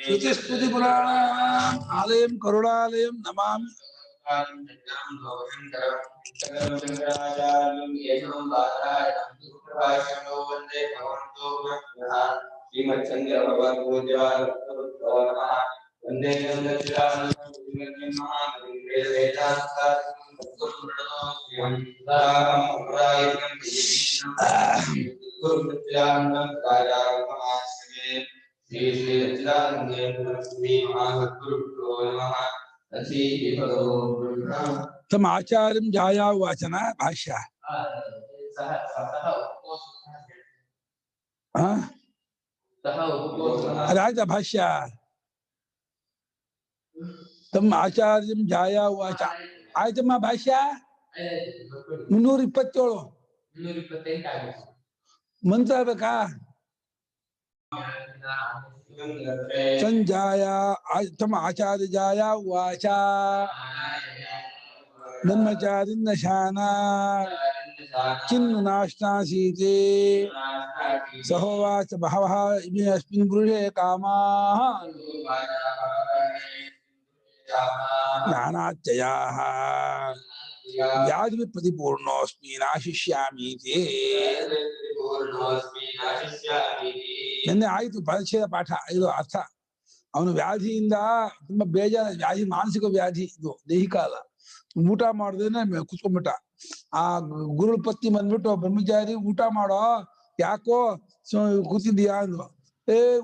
ಶ್ರುತಿ ಸ್ಮೃತಿ ಪುರಾಣ ಆಲಯಂ ಕರುಣಾಲಯಂ ನಮಾಮಿ. ತಮ್ಮ ಆಚಾರ್ಯಂ ಜಾಯಾ ವಾಚನ ಭಾಷ್ಯ. ಅದಾಯ್ತಾ ಭಾಷ್ಯ? ತಮ್ಮ ಆಚಾರ್ಯಂ ಜಾಯಾ ವಾಚ ಆಯ್ತಮ್ಮ ಭಾಷ್ಯ. 327 ಮಂತ್ರ ಬೇಕಾ? ಸಂಜಾಯ ತಮ್ಮ ಆಚಾರ್ಯ ಜಾಯ ವಾಚ ಬ್ರಹ್ಮಚಾರಿನ್ನ ಶಾನ ಕಿನ್ನು ನಾಶ್ನಾಸೀತೆ ಸಹೋವಾಚ ಬಹವಃ ಇಮೇ ಅಸ್ಮಿನ್ ಪುರುಷೇ ಕಾಮಾಃ ಜ್ಞಾನಾತ್ಯಯಾಃ ವ್ಯಾಧಿ ಪ್ರತಿಪೂರ್ಣೋಸ್ಮಿ ನಾಶಿಷ್ಯಾಮೀತಿ. ನಿನ್ನೆ ಆಯ್ತು ಪರಿಚ್ಛೇದ ಪಾಠ. ಇದು ಅರ್ಥ. ಅವನು ವ್ಯಾಧಿಯಿಂದ ತುಂಬಾ ಬೇಜಾರ. ವ್ಯಾಧಿ ಮಾನಸಿಕ ವ್ಯಾಧಿ, ಇದು ದೈಹಿಕ ಅಲ್ಲ. ಊಟ ಮಾಡ್ದೇನೆ ಕುತ್ಕೊಂಡ್ಬಿಟ್ಟ. ಆ ಗುರುಳ ಪತ್ನಿ ಬಂದ್ಬಿಟ್ಟು ಬ್ರಹ್ಮಚಾರಿ ಊಟ ಮಾಡೋ, ಯಾಕೋ ಕೂತಿದ್ದೀಯಾ ಅಂದ್ರು.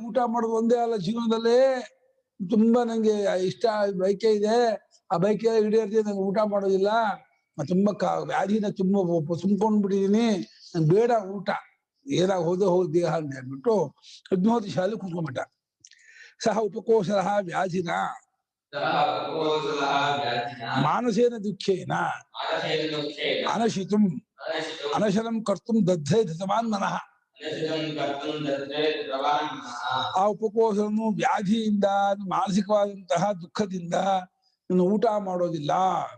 ಊಟ ಮಾಡೋದು ಒಂದೇ ಅಲ್ಲ ಜೀವನದಲ್ಲಿ, ತುಂಬಾ ನಂಗೆ ಇಷ್ಟ ಬೈಕೆ ಇದೆ, ಆ ಬೈಕೆ ಹಿಡಿಯರ್ತಿ ನಂಗೆ ಊಟ ಮಾಡೋದಿಲ್ಲ, ತುಂಬಾ ವ್ಯಾಧಿನ ತುಂಬಾ ತುಂಬ್ಕೊಂಡ್ಬಿಟ್ಟಿದೀನಿ, ನಂಗೆ ಬೇಡ ಊಟ, ಏನಾಗ ಹೋದ ದೇಹ ಅಂತ ಹೇಳ್ಬಿಟ್ಟು ಅಗ್ನಿಹೋತ್ರ ಶಾಲೆ ಕೂತ್ಕೊಂಡ್ಬಿಟ್ಟ. ಸಹ ಉಪಕೋಶರ ವ್ಯಾಧಿನ ಮಾನಸೇನ ದುಃಖೇನ ಅನಶಿತುಂ ಅನಶನಂ ಕರ್ತುಂ ದದ್ಧೇ ಧೃತವಾನ್ ಮನಃ. ಆ ಉಪಕೋಶವನ್ನು ವ್ಯಾಧಿಯಿಂದ ಮಾನಸಿಕವಾದಂತಹ ದುಃಖದಿಂದ ನಾನು ಊಟ ಮಾಡೋದಿಲ್ಲ,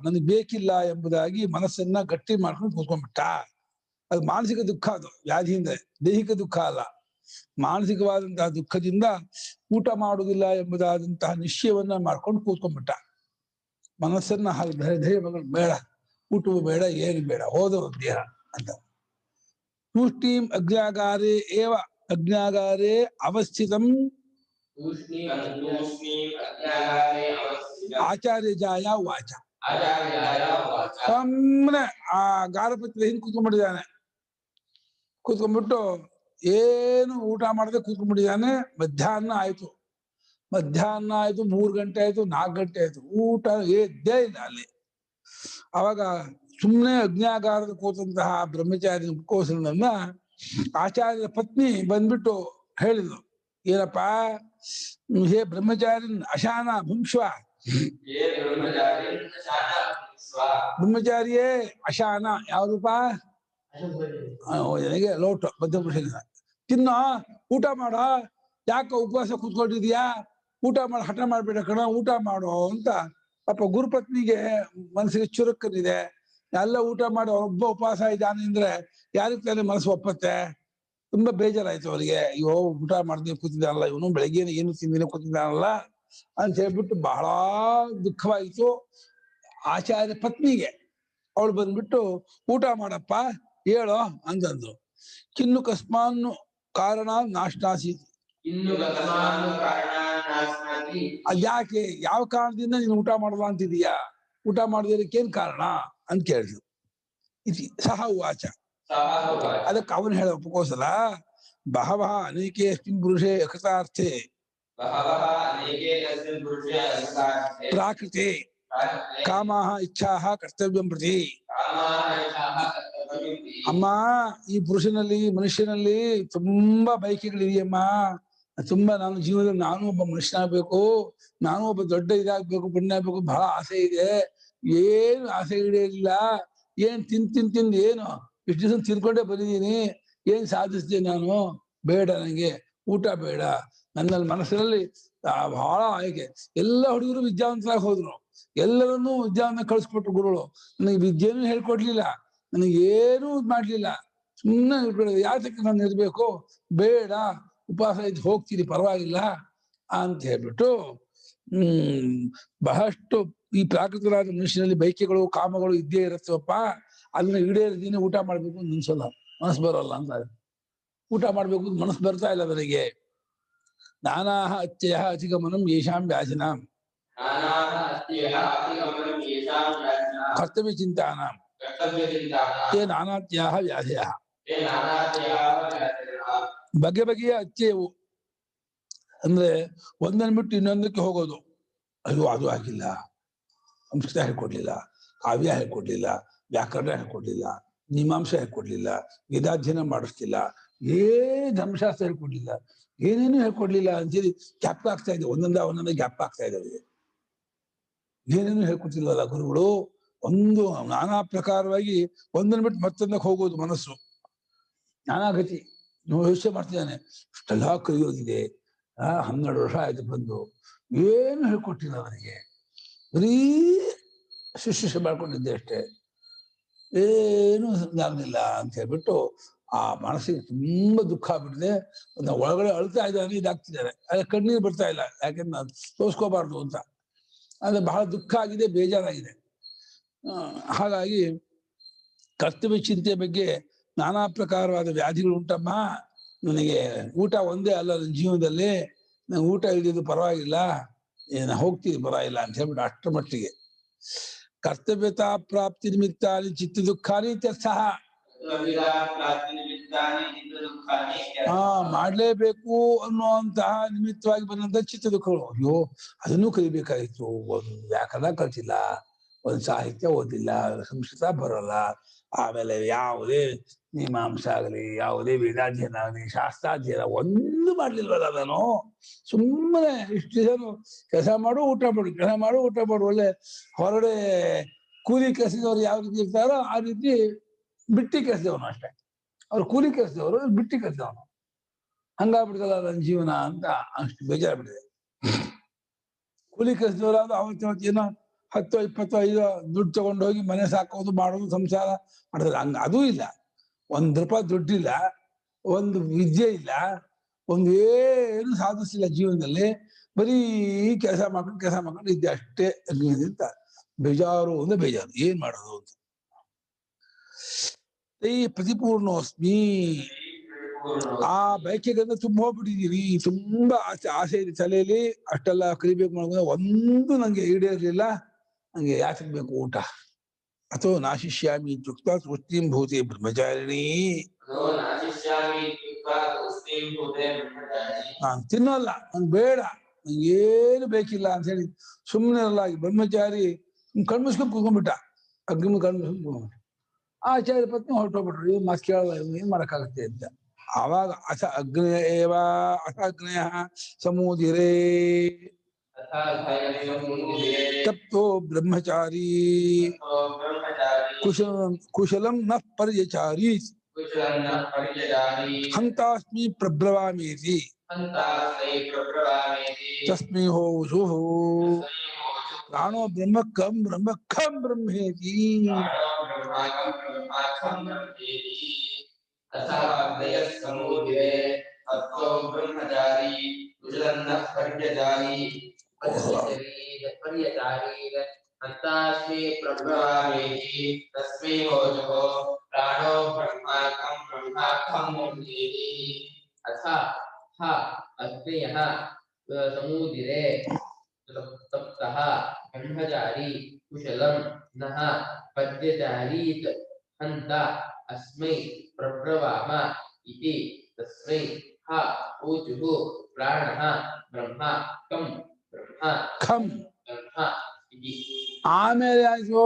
ನನಗೆ ಬೇಕಿಲ್ಲ ಎಂಬುದಾಗಿ ಮನಸ್ಸನ್ನ ಗಟ್ಟಿ ಮಾಡ್ಕೊಂಡು ಕೂತ್ಕೊಂಡ್ಬಿಟ್ಟ. ಅದು ಮಾನಸಿಕ ದುಃಖ, ಅದು ವ್ಯಾಧಿಯಿಂದ, ದೈಹಿಕ ದುಃಖ ಅಲ್ಲ. ಮಾನಸಿಕವಾದಂತಹ ದುಃಖದಿಂದ ಊಟ ಮಾಡುವುದಿಲ್ಲ ಎಂಬುದಾದಂತಹ ನಿಶ್ಚಯವನ್ನ ಮಾಡ್ಕೊಂಡು ಕೂತ್ಕೊಂಡ್ಬಿಟ್ಟ. ಮನಸ್ಸನ್ನ ಧೈರ್ಯ ಬೇಡ, ಊಟವು ಬೇಡ, ಏನು ಬೇಡ, ಹೋದವು ದೇಹ ಅಂತ. ತೂಷ್ಣೀಂ ಅಗ್ನ್ಯಾಗಾರೇ ಏವ ಅಗ್ನ್ಯಾಗಾರೇ ಅವಸ್ಥಿತಂ ಆಚಾರ್ಯ ಜಾಯ ವಾಚ. ಸುಮ್ಮನೆ ಆ ಗಾರಪತ್ರಿ ಹಿಂದೆ ಕೂತ್ಕೊಂಡ್ಬಿಟ್ಟಿದ್ದಾನೆ. ಕೂತ್ಕೊಂಡ್ಬಿಟ್ಟು ಏನು ಊಟ ಮಾಡದೆ ಕೂತ್ಕೊಂಡ್ಬಿಟ್ಟಿದ್ದಾನೆ. ಮಧ್ಯಾಹ್ನ ಆಯ್ತು, 3 ಗಂಟೆ ಆಯ್ತು, 4 ಗಂಟೆ ಆಯ್ತು, ಊಟ ಎದ್ದೇ ಇಲ್ಲ ಅಲ್ಲಿ. ಅವಾಗ ಸುಮ್ಮನೆ ಅಗ್ನ್ಯಾಗಾರದ ಕೂತಂತಹ ಬ್ರಹ್ಮಚಾರಿ ಉಪಕೋಸನನ್ನ ಆಚಾರ್ಯರ ಪತ್ನಿ ಬಂದ್ಬಿಟ್ಟು ಹೇಳಿದ್ರು, ಏನಪ್ಪಾ ಹೇ ಬ್ರಹ್ಮಚಾರಿ ಅಶಾನ ಭುಂಕ್ಷ್ವ. ಬ್ರಹ್ಮಚಾರಿಯೇ ಅಶಾನ ಯಾವ್ದಪ್ಪ? ನನಗೆ ಲೋಟ ಮಧ್ಯಪುರುಷ. ತಿನ್ನೋ, ಊಟ ಮಾಡೋ, ಯಾಕ ಉಪವಾಸ ಕೂತ್ಕೊಂಡಿದ್ಯಾ, ಊಟ ಮಾಡಿ ಹಠ ಮಾಡ್ಬೇಡ ಕಣ, ಊಟ ಮಾಡೋ ಅಂತ ಪಾಪ ಗುರುಪತ್ನಿಗೆ ಮನಸ್ಸಿಗೆ ಚುರುಕನಿದೆ. ಎಲ್ಲ ಊಟ ಮಾಡಿ ಒಬ್ಬ ಉಪವಾಸ ಇದ್ದಾನೆ ಅಂದ್ರೆ ಯಾರಿಗೆ ತಾನೇ ಮನಸ್ಸು ಒಪ್ಪತ್ತೆ? ತುಂಬಾ ಬೇಜಾರಾಯ್ತು ಅವರಿಗೆ. ಅಯ್ಯೋ, ಊಟ ಮಾಡ್ತೀನಿ ಕೂತಿದ್ದಾನಲ್ಲ ಇವನು, ಬೆಳಗ್ಗೆ ಏನು ತಿಂದಿನ ಕೂತಿದ್ದಾನಲ್ಲ ಅಂತ ಹೇಳ್ಬಿಟ್ಟು ಬಹಳ ದುಃಖವಾಯಿತು ಆಚಾರ್ಯ ಪತ್ನಿಗೆ. ಅವಳು ಬಂದ್ಬಿಟ್ಟು ಊಟ ಮಾಡಪ್ಪ ಹೇಳೋ ಅಂತಂದ್ರು. ಕಿನ್ನು ಕಸ್ಮಾನ್ನು ಕಾರಣ ನಾಶನಾಸಿ. ಅದ್ಯಾಕೆ, ಯಾವ ಕಾರಣದಿಂದ ನೀನು ಊಟ ಮಾಡಲ್ಲ ಅಂತಿದೀಯಾ, ಊಟ ಮಾಡದಿರಕ್ಕೇನ್ ಕಾರಣ ಅಂತ ಕೇಳಿದ್ರು. ಇತಿ ಸಹ ಉವಾಚ. ಅದಕ್ಕೆ ಅವನು ಹೇಳ ಉಪಕೋಸಲ ಬಹವಃ ಅನೇಕೆ ಅಸ್ಮಿನ್ ಪುರುಷೇ ಅಕೃತಾರ್ಥೆ ಪ್ರಾಕೃತೆ ಕಾಮಾಹ ಇಚ್ಛಾಹ ಕರ್ತವ್ಯಂ ಪ್ರತಿ. ಅಮ್ಮ, ಈ ಪುರುಷನಲ್ಲಿ, ಮನುಷ್ಯನಲ್ಲಿ ತುಂಬಾ ಬಯಕೆಗಳಿದೆಯಮ್ಮ. ತುಂಬಾ ನಾನು ಜೀವನದಲ್ಲಿ ನಾನು ಒಬ್ಬ ಮನುಷ್ಯನಾಗ್ಬೇಕು, ನಾನು ಒಬ್ಬ ದೊಡ್ಡ ಇದಾಗ್ಬೇಕು, ಪುಣ್ಯ ಆಗ್ಬೇಕು, ಬಹಳ ಆಸೆ ಇದೆ. ಏನು ಆಸೆ ಇಡಲಿಲ್ಲ. ಏನ್ ತಿಂದು ಏನು ಇಷ್ಟು ದಿವಸ ತಿನ್ಕೊಂಡೇ ಬಂದಿದ್ದೀನಿ, ಏನ್ ಸಾಧಿಸಿದೆ ನಾನು? ಬೇಡ, ನನಗೆ ಊಟ ಬೇಡ. ನನ್ನಲ್ಲಿ ಮನಸ್ಸಿನಲ್ಲಿ ಬಹಳ ಆಯ್ಕೆ. ಎಲ್ಲ ಹುಡುಗರು ವಿದ್ಯಾವಂತರಾಗಿ ಹೋದ್ರು, ಎಲ್ಲರನ್ನೂ ವಿದ್ಯಾವಂತ ಕಳಿಸ್ಕೊಟ್ರು ಗುರುಗಳು. ನನಗೆ ವಿದ್ಯೆನೂ ಹೇಳ್ಕೊಡ್ಲಿಲ್ಲ, ನನಗೇನೂ ಮಾಡ್ಲಿಲ್ಲ. ಸುಮ್ಮನೆ ಇರ್ಬೇಡ, ಯಾತಕ್ಕೆ ನಾನು ಇರ್ಬೇಕು, ಬೇಡ, ಉಪವಾಸ ಇದ್ದು ಹೋಗ್ತೀನಿ ಪರವಾಗಿಲ್ಲ ಅಂತ ಹೇಳ್ಬಿಟ್ಟು ಬಹಳಷ್ಟು ಈ ಪ್ರಾಕೃತರಾದ ಮನುಷ್ಯನಲ್ಲಿ ಬೈಕೆಗಳು ಕಾಮಗಳು ಇದ್ದೇ ಇರುತ್ತವಪ್ಪ, ಅದನ್ನ ಈಡೇರಿದ್ದೀನಿ, ಊಟ ಮಾಡ್ಬೇಕು ಅಂತ ಅನ್ಸಲ್ಲ, ಮನಸ್ಸು ಬರೋಲ್ಲ ಅಂತ. ಊಟ ಮಾಡ್ಬೇಕು ಅಂತ ಮನಸ್ಸು ಬರ್ತಾ ಇಲ್ಲ ಅವರಿಗೆ. ನಾನಾಹ ಅತ್ಯಯ ಅತಿಗಮನಂ ಯೇಷಾಂ ವ್ಯಾಧಿನಾಂ ಕರ್ತವ್ಯ ಚಿಂತಾನಾಂ ತೇ ನಾನಾತ್ಯಾಹ ವ್ಯಾಧಯಃ. ಬಗೆ ಬಗೆಯ ಅತ್ಯಯವು ಅಂದ್ರೆ ಒಂದನ್ನು ಬಿಟ್ಟು ಇನ್ನೊಂದಕ್ಕೆ ಹೋಗೋದು. ಅದು ಆಗಿಲ್ಲ, ಸಂಸ್ಕೃತ ಹೇಳ್ಕೊಡ್ಲಿಲ್ಲ, ಕಾವ್ಯ ಹೇಳ್ಕೊಡ್ಲಿಲ್ಲ, ವ್ಯಾಕರಣ ಹೇಳ್ಕೊಡ್ಲಿಲ್ಲ, ಮೀಮಾಂಸೆ ಹೇಳ್ಕೊಡ್ಲಿಲ್ಲ, ವೇದಾಧ್ಯಯನ ಮಾಡಿಸ್ತಿಲ್ಲ, ಧರ್ಮಶಾಸ್ತ್ರ ಹೇಳ್ಕೊಡ್ಲಿಲ್ಲ, ಏನೇನು ಹೇಳ್ಕೊಡ್ಲಿಲ್ಲ ಅಂತೇಳಿ ಗ್ಯಾಪ್ ಆಗ್ತಾ ಇದೆ, ಒಂದೊಂದೇ ಗ್ಯಾಪ್ ಆಗ್ತಾ ಇದ್ದಾವೆ. ಏನೇನು ಹೇಳ್ಕೊಡ್ತಿಲ್ವಲ್ಲ ಗುರುಗಳು. ಒಂದು ನಾನಾ ಪ್ರಕಾರವಾಗಿ ಒಂದನ್ನು ಬಿಟ್ಟು ಮತ್ತೊಂದಕ್ಕೆ ಹೋಗೋದು ಮನಸ್ಸು, ನಾನಾ ಗತಿ. ನಾವು ಯೋಚನೆ ಮಾಡ್ತಿದ್ದಾನೆ, ಇಷ್ಟೆಲ್ಲ ಕಲಿಯೋದಿದೆ, 12 ವರ್ಷ ಆಯ್ತು ಬಂದು, ಏನು ಹೇಳ್ಕೊಟ್ಟಿಲ್ಲ ನನಗೆ, ಬರೀ ಶುಶ್ರೂಷೆ ಮಾಡ್ಕೊಂಡಿದ್ದೆ ಅಷ್ಟೇ, ಏನು ಆಗಲಿಲ್ಲ ಅಂತ ಹೇಳ್ಬಿಟ್ಟು ಆ ಮನಸ್ಸಿಗೆ ತುಂಬಾ ದುಃಖ ಆಗ್ಬಿಟ್ಟಿದೆ. ಒಳಗಡೆ ಅಳ್ತಾ ಇದ್ದಾನೆ, ಇದಾಗ್ತಿದ್ದಾರೆ, ಅದೇ ಕಣ್ಣೀರು ಬರ್ತಾ ಇಲ್ಲ, ಯಾಕೆಂದ್ರೆ ನಾನು ತೋರಿಸ್ಕೋಬಾರ್ದು ಅಂತ. ಆದ್ರೆ ಬಹಳ ದುಃಖ ಆಗಿದೆ, ಬೇಜಾರಾಗಿದೆ. ಹಾಗಾಗಿ ಕರ್ತವ್ಯ ಚಿಂತೆಯ ಬಗ್ಗೆ ನಾನಾ ಪ್ರಕಾರವಾದ ವ್ಯಾಧಿಗಳು ಉಂಟಮ್ಮ, ನನಗೆ ಊಟ ಒಂದೇ ಅಲ್ಲ ನನ್ನ ಜೀವನದಲ್ಲಿ, ನಂಗೆ ಊಟ ಇಳಿದು ಪರವಾಗಿಲ್ಲ, ಹೋಗ್ತೀನಿ ಪರವಾಗಿಲ್ಲ ಅಂತ ಹೇಳ್ಬಿಟ್ಟು ಅಷ್ಟರ ಮಟ್ಟಿಗೆ ಕರ್ತವ್ಯತಾ ಪ್ರಾಪ್ತಿ ನಿಮಿತ್ತಾನಿ ಚಿತ್ತ ದುಃಖಾನಿ ಇತ್ಯರ್ಥಃ. ಮಾಡ್ಲೇಬೇಕು ಅನ್ನುವಂತಹ ನಿಮಿತ್ತವಾಗಿ ಬಂದಂತ ಚಿತ್ತ ದುಃಖಗಳು. ಅಯ್ಯೋ ಅದನ್ನು ಕಲಿಬೇಕಾಗಿತ್ತು, ಒಂದು ವ್ಯಾಕರಣ ಕಲ್ತಿಲ್ಲ, ಒಂದು ಸಾಹಿತ್ಯ ಓದಿಲ್ಲ, ಸಂಸ್ಕೃತ ಬರೋಲ್ಲ, ಆಮೇಲೆ ಯಾವುದೇ ಮೀಮಾಂಸ ಆಗಲಿ, ಯಾವುದೇ ವೇದಾಧ್ಯಯನ ಆಗಲಿ, ಶಾಸ್ತ್ರಾಧ್ಯಯನ ಒಂದು ಮಾಡ್ಲಿಲ್ವಲ್ಲ ನಾನು. ಸುಮ್ಮನೆ ಇಷ್ಟು ದಿನ ಕೆಲಸ ಮಾಡು ಊಟ ಮಾಡು, ಕೆಲಸ ಮಾಡು ಊಟ ಮಾಡು, ಒಳ್ಳೆ ಹೊರಗಡೆ ಕೂಲಿ ಕೆಲಸದವ್ರು ಯಾವ ರೀತಿ ಇರ್ತಾರೋ ಆ ರೀತಿ ಬಿಟ್ಟಿ ಕೆಲಸದವನು ಅಷ್ಟೇ. ಅವ್ರು ಕೂಲಿ ಕೆಲಸದವರು, ಬಿಟ್ಟಿ ಕೆಲಸದವನು. ಹಂಗಾಗ್ಬಿಡ್ತಲ್ಲ ನನ್ನ ಜೀವನ ಅಂತ ಅಷ್ಟು ಬೇಜಾರ್ಬಿಟ್ಟಿದೆ. ಕೂಲಿ ಕೆಲಸದವರಾದ ಅವತ್ತು ಏನೋ 10, 25 ದುಡ್ಡು ತಗೊಂಡು ಹೋಗಿ ಮನೆ ಸಾಕೋದು, ಮಾಡೋದು, ಸಂಸಾರ ಮಾಡಿದ್ರೆ ಹಂಗ ಅದೂ ಇಲ್ಲ. ₹1 ದುಡ್ಡಿಲ್ಲ, ಒಂದು ವಿದ್ಯೆ ಇಲ್ಲ, ಒಂದು ಏನು ಸಾಧಿಸಿಲ್ಲ ಜೀವನದಲ್ಲಿ, ಬರೀ ಕೆಲಸ ಮಾಡ್ಕೊಂಡು ಇದ್ದೆ ಅಷ್ಟೇ ಅಂತ ಬೇಜಾರು ಅಂದ್ರೆ ಬೇಜಾರು, ಏನ್ ಮಾಡೋದು ಅಂತ. ಈ ಪ್ರತಿಪೂರ್ಣೋಸ್ಮಿ, ಆ ಬಯಕೆಗಂದ್ರೆ ತುಂಬ ಹೋಗ್ಬಿಟ್ಟಿದೀನಿ, ತುಂಬಾ ಆಸೆ ಇದೆ ತಲೆಯಲ್ಲಿ, ಅಷ್ಟೆಲ್ಲ ಕಲಿಬೇಕು ಮಾಡೋದು, ಒಂದು ನಂಗೆ ಈಡೇರ್ಲಿಲ್ಲ, ನಂಗೆ ಯಾಕೆ ಬೇಕು ಊಟ. ಅಥೋ ನಾಶಿಷ್ಯಾಮಿ ಇತ್ಯುಕ್ತ ತುಷ್ಟಿಂ ಭೂತೆ ಬ್ರಹ್ಮಚಾರಿಣಿ, ನಾನು ತಿನ್ನಲ್ಲ, ನಂಗೆ ಬೇಡ, ನಂಗೇನು ಬೇಕಿಲ್ಲ ಅಂತ ಹೇಳಿ ಸುಮ್ಮನೆ ಅಲ್ಲ ಬ್ರಹ್ಮಚಾರಿ ಕಣ್ಮುಸ್ಕೊಂಡು ಕೂತ್ಕೊಂಡ್ಬಿಟ್ಟ, ಅಗ್ನಿ ಕಣ್ಮುಸ್ಕೊಂಡು. ಆಚಾರ್ಯ ಪತ್ನಿ ಹೊರಟೋಗ್ಬಿಟ್ರು, ಇವ್ ಮಾತು ಕೇಳಲ್ಲ, ಇವ್ ಏನ್ ಮಾಡಕ್ಕಾಗತ್ತೆ ಅಂತ. ಆವಾಗ ಅಥ ಅಗ್ನಯ ಸಮೂದಿರೇ ತಪ್ತೋ ಬ್ರಹ್ಮಚಾರಿ ಕುಶಲಂ ನ ಪರ್ಯಚಾರಿ ಹಂತಾಸ್ಮಿ ಪ್ರಬ್ರವಾಮೇತಿ ತಸ್ಮೈ ಹೋಷು ಪ್ರಾಣೋ ಬ್ರಹ್ಮ ಕಂ ಬ್ರಹ್ಮೇತಿ. ಸಮೂದಿರೆ ತಪ್ತಃ ಬ್ರಹ್ಮಚಾರಿ ಕುಶಲಂ ನಃ ಪದ್ಯಚಾರೀತ್ ಹಂತ ಅಸ್ಮೈ ಪ್ರಬ್ರವಾಮ ಇತಿ ತಸ್ಮೈ ಹ ಊಚುಃ ಪ್ರಾಣಃ ಬ್ರಹ್ಮ ಕಂ ಬ್ರಹ್ಮ ಇತಿ. ಆಮೇಲೆ ಆಯ್ತು,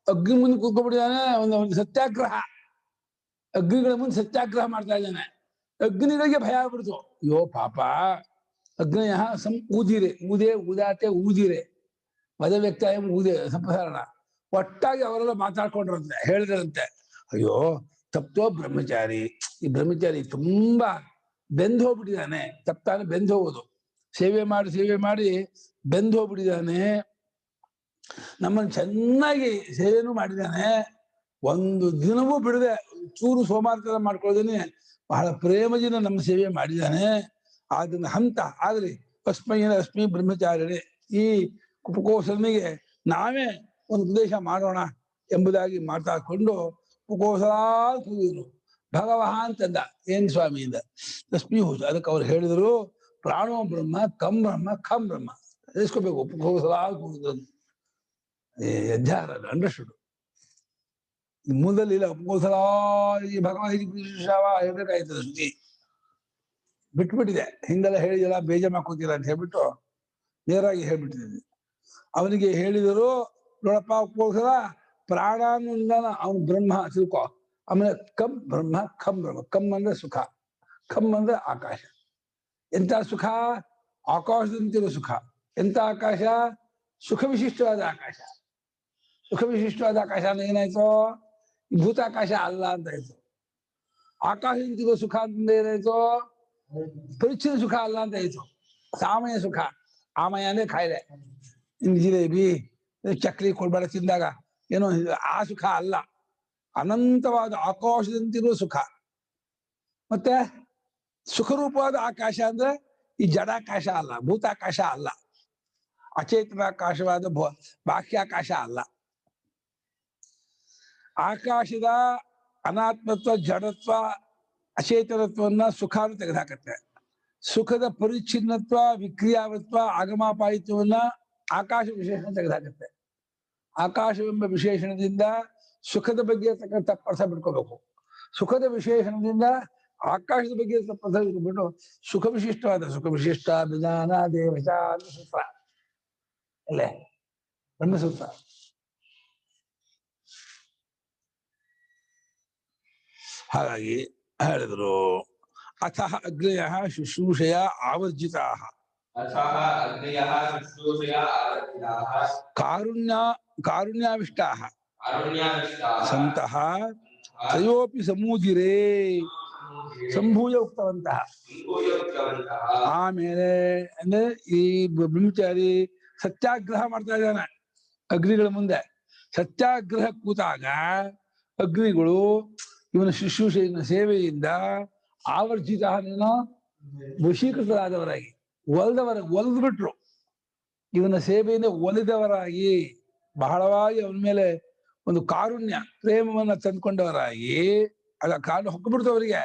ಅಗ್ನಿ ಮುಂದೆ ಕೂತ್ಕೊಂಡ್ಬಿಟ್ಟಿದ್ದಾನೆ, ಒಂದು ಸತ್ಯಾಗ್ರಹ, ಅಗ್ನಿಗಳ ಮುಂದೆ ಸತ್ಯಾಗ್ರಹ ಮಾಡ್ತಾ ಇದ್ದಾನೆ. ಅಗ್ನಿಗಳಿಗೆ ಭಯ ಆಗ್ಬಿಡ್ತು, ಅಯ್ಯೋ ಪಾಪ, ಅಗ್ನಯ ಊದಿರೆ, ಊದಾತೆ ಊದಿರೆ, ಪದವ್ಯಕ್ತಾಯ ಊದೆ ಸಂಪ್ರಸಾರಣ, ಒಟ್ಟಾಗಿ ಅವರೆಲ್ಲ ಮಾತಾಡ್ಕೊಂಡ್ರಂತೆ, ಹೇಳಿದ್ರಂತೆ, ಅಯ್ಯೋ ತಪ್ತೋ ಬ್ರಹ್ಮಚಾರಿ, ಈ ಬ್ರಹ್ಮಚಾರಿ ತುಂಬಾ ಬೆಂದು ಹೋಗ್ಬಿಟ್ಟಿದ್ದಾನೆ. ತಪ್ತಾನೆ ಬೆಂದು ಹೋಗೋದು, ಸೇವೆ ಮಾಡಿ ಬೆಂದು ಹೋಗ್ಬಿಟ್ಟಿದ್ದಾನೆ. ನಮ್ಮನ್ನು ಚೆನ್ನಾಗಿ ಸೇವೆನೂ ಮಾಡಿದ್ದಾನೆ, ಒಂದು ದಿನವೂ ಬಿಡದೆ ಚೂರು ಸೋಮಾರ್ತರ ಮಾಡ್ಕೊಳ್ಳೋದೇನೆ ಬಹಳ ಪ್ರೇಮದಿಂದ ನಮ್ಮ ಸೇವೆ ಮಾಡಿದ್ದಾನೆ. ಆದ್ರಿಂದ ಹಂತ ಆಗ್ಲಿ ಅಸ್ಮಿ ಬ್ರಹ್ಮಚಾರಿಣಿ, ಈ ಕುಪಕೋಸನಿಗೆ ನಾವೇ ಒಂದು ಉಪದೇಶ ಮಾಡೋಣ ಎಂಬುದಾಗಿ ಮಾತಾಡ್ಕೊಂಡು ಕುಪಕೋಸಲ ಕೂಗಿದ್ರು. ಭಗವಹ ಅಂತಂದ, ಏನ್ ಸ್ವಾಮಿಯಿಂದ ತಸ್ಮಿ ಹೋಚ. ಅದಕ್ಕೆ ಅವ್ರು ಹೇಳಿದ್ರು ಪ್ರಾಣೋ ಬ್ರಹ್ಮ ಕಂ ಬ್ರಹ್ಮ ಖಂ ಬ್ರಹ್ಮ. ತಿಳಿಸ್ಕೋಬೇಕು ಉಪಕೋಸಲ ಕೂಗಿದ್ರು. ಅಂಡರ್ಸ್ಟುಡ್. ಮೂಲದಲ್ಲಿ ಇಲ್ಲ ಉಪಕೋಸಲ ಈ ಭಗವದ್ಗೀತಾವ ಹೇಳ್ಬೇಕಾಯ್ತದೆ. ಶ್ರುತಿ ಬಿಟ್ಬಿಟ್ಟಿದೆ, ಹಿಂದೆಲ್ಲ ಹೇಳಿದಿಲ್ಲ ಬೇಜ ಮಾಡ್ಕೋತೀರ ಅಂತ ಹೇಳ್ಬಿಟ್ಟು ನೇರಾಗಿ ಹೇಳ್ಬಿಟ್ಟಿದ್ದೀನಿ. ಅವನಿಗೆ ಹೇಳಿದರು, ನೋಡಪ್ಪ ಉಪಕೋಸಲ ಪ್ರಾಣಾನಂದನ ಅವನು ಬ್ರಹ್ಮ ತಿಳ್ಕೊ. ಆಮೇಲೆ ಕಂ ಬ್ರಹ್ಮ ಖಂ ಬ್ರಹ್ಮ. ಕಂ ಅಂದ್ರೆ ಸುಖ, ಖಂ ಅಂದ್ರೆ ಆಕಾಶ. ಎಂತ ಸುಖ? ಆಕಾಶದಂತಿರೋ ಸುಖ. ಎಂತ ಆಕಾಶ? ಸುಖ ವಿಶಿಷ್ಟವಾದ ಆಕಾಶ. ಸುಖ ವಿಶಿಷ್ಟವಾದ ಆಕಾಶ ಅಂದ್ರೆ ಏನಾಯ್ತು? ಭೂತಾಕಾಶ ಅಲ್ಲ ಅಂತ ಆಯ್ತು. ಆಕಾಶದಂತಿರೋ ಸುಖ ಅಂತಂದ್ರೆ ಏನಾಯ್ತು? ಪರಿಚ್ಛಿನ್ನ ಸುಖ ಅಲ್ಲ ಅಂತ ಆಯ್ತು. ಸಾಮಯ ಸುಖ. ಆಮಯ ಅಂದ್ರೆ ಕಾಯಿಲೆ. ಇನ್ನು ಜಿಲೇಬಿ ಚಕ್ಲಿ ಕೊಡ್ಬೇಡ ತಿಂದಾಗ ಏನೋ ಆ ಸುಖ ಅಲ್ಲ. ಅನಂತವಾದ ಆಕಾಶದಂತಿರುವ ಸುಖ. ಮತ್ತೆ ಸುಖರೂಪವಾದ ಆಕಾಶ ಅಂದ್ರೆ ಈ ಜಡಾಕಾಶ ಅಲ್ಲ, ಭೂತಾಕಾಶ ಅಲ್ಲ, ಅಚೇತನಾಕಾಶವಾದ ಬಾಹ್ಯಾಕಾಶ ಅಲ್ಲ. ಆಕಾಶದ ಅನಾತ್ಮತ್ವ, ಜಡತ್ವ, ಅಚೇತನತ್ವನ್ನ ಸುಖ ಅಂತ ತೆಗೆದುಹಾಕತ್ತೆ. ಸುಖದ ಪರಿಚ್ಛಿನ್ನತ್ವ, ವಿಕ್ರಿಯಾವತ್ವ, ಆಗಮಾಪಾಯಿತ್ವವನ್ನ ಆಕಾಶ ವಿಶೇಷಣ ತೆಗೆದುಹಾಕತ್ತೆ. ಆಕಾಶವೆಂಬ ವಿಶೇಷಣದಿಂದ ಸುಖದ ಬಗ್ಗೆ ಇರ್ತಕ್ಕಂಥ ಅರ್ಥ ಬಿಟ್ಕೋಬೇಕು. ಸುಖದ ವಿಶೇಷಣದಿಂದ ಆಕಾಶದ ಬಗ್ಗೆ ಅರ್ಥ ಬಿಟ್ಬಿಟ್ಟು ಸುಖ ವಿಶಿಷ್ಟವಾದ ಸುಖ ವಿಶಿಷ್ಟ ವಿಧಾನ ದೇವಚ ಸೂತ್ರ ಅಲ್ಲೇ ಬ್ರಹ್ಮಸೂತ್ರ. ಹಾಗಾಗಿ ಹೇಳಿದ್ರು, ಅಥ ಅಗ್ನಯ ಶುಶ್ರೂಷೆಯ ಆವರ್ಜಿತಾ ಕಾರುಣ್ಯಾವಿಷ್ಟಾ ಸಂತಃ ತಯೋಪಿ ಸಮೂದಿರೇ ಸಂಭೂಯ ಉಕ್ತವಂತಹ. ಆಮೇಲೆ ಅಂದ್ರೆ ಈ ಬ್ರಹ್ಮಚಾರಿ ಸತ್ಯಾಗ್ರಹ ಮಾಡ್ತಾ ಇದ್ದಾನೆ ಅಗ್ನಿಗಳ ಮುಂದೆ. ಸತ್ಯಾಗ್ರಹ ಕೂತಾಗ ಅಗ್ನಿಗಳು ಇವನ ಶುಶ್ರೂಷೆಯ ಸೇವೆಯಿಂದ ಆವರ್ಜಿತ ವಶೀಕೃತರಾದವರಾಗಿ ಒಲ್ದು ಬಿಟ್ರು. ಇವನ ಸೇವೆಯಿಂದ ಒಲಿದವರಾಗಿ ಬಹಳವಾಗಿ ಅವನ ಮೇಲೆ ಒಂದು ಕಾರುಣ್ಯ ಪ್ರೇಮವನ್ನ ತಂದ್ಕೊಂಡವರಾಗಿ ಅದ ಕಾರಣ ಹೊಕ್ಬಿಡ್ತು ಅವರಿಗೆ,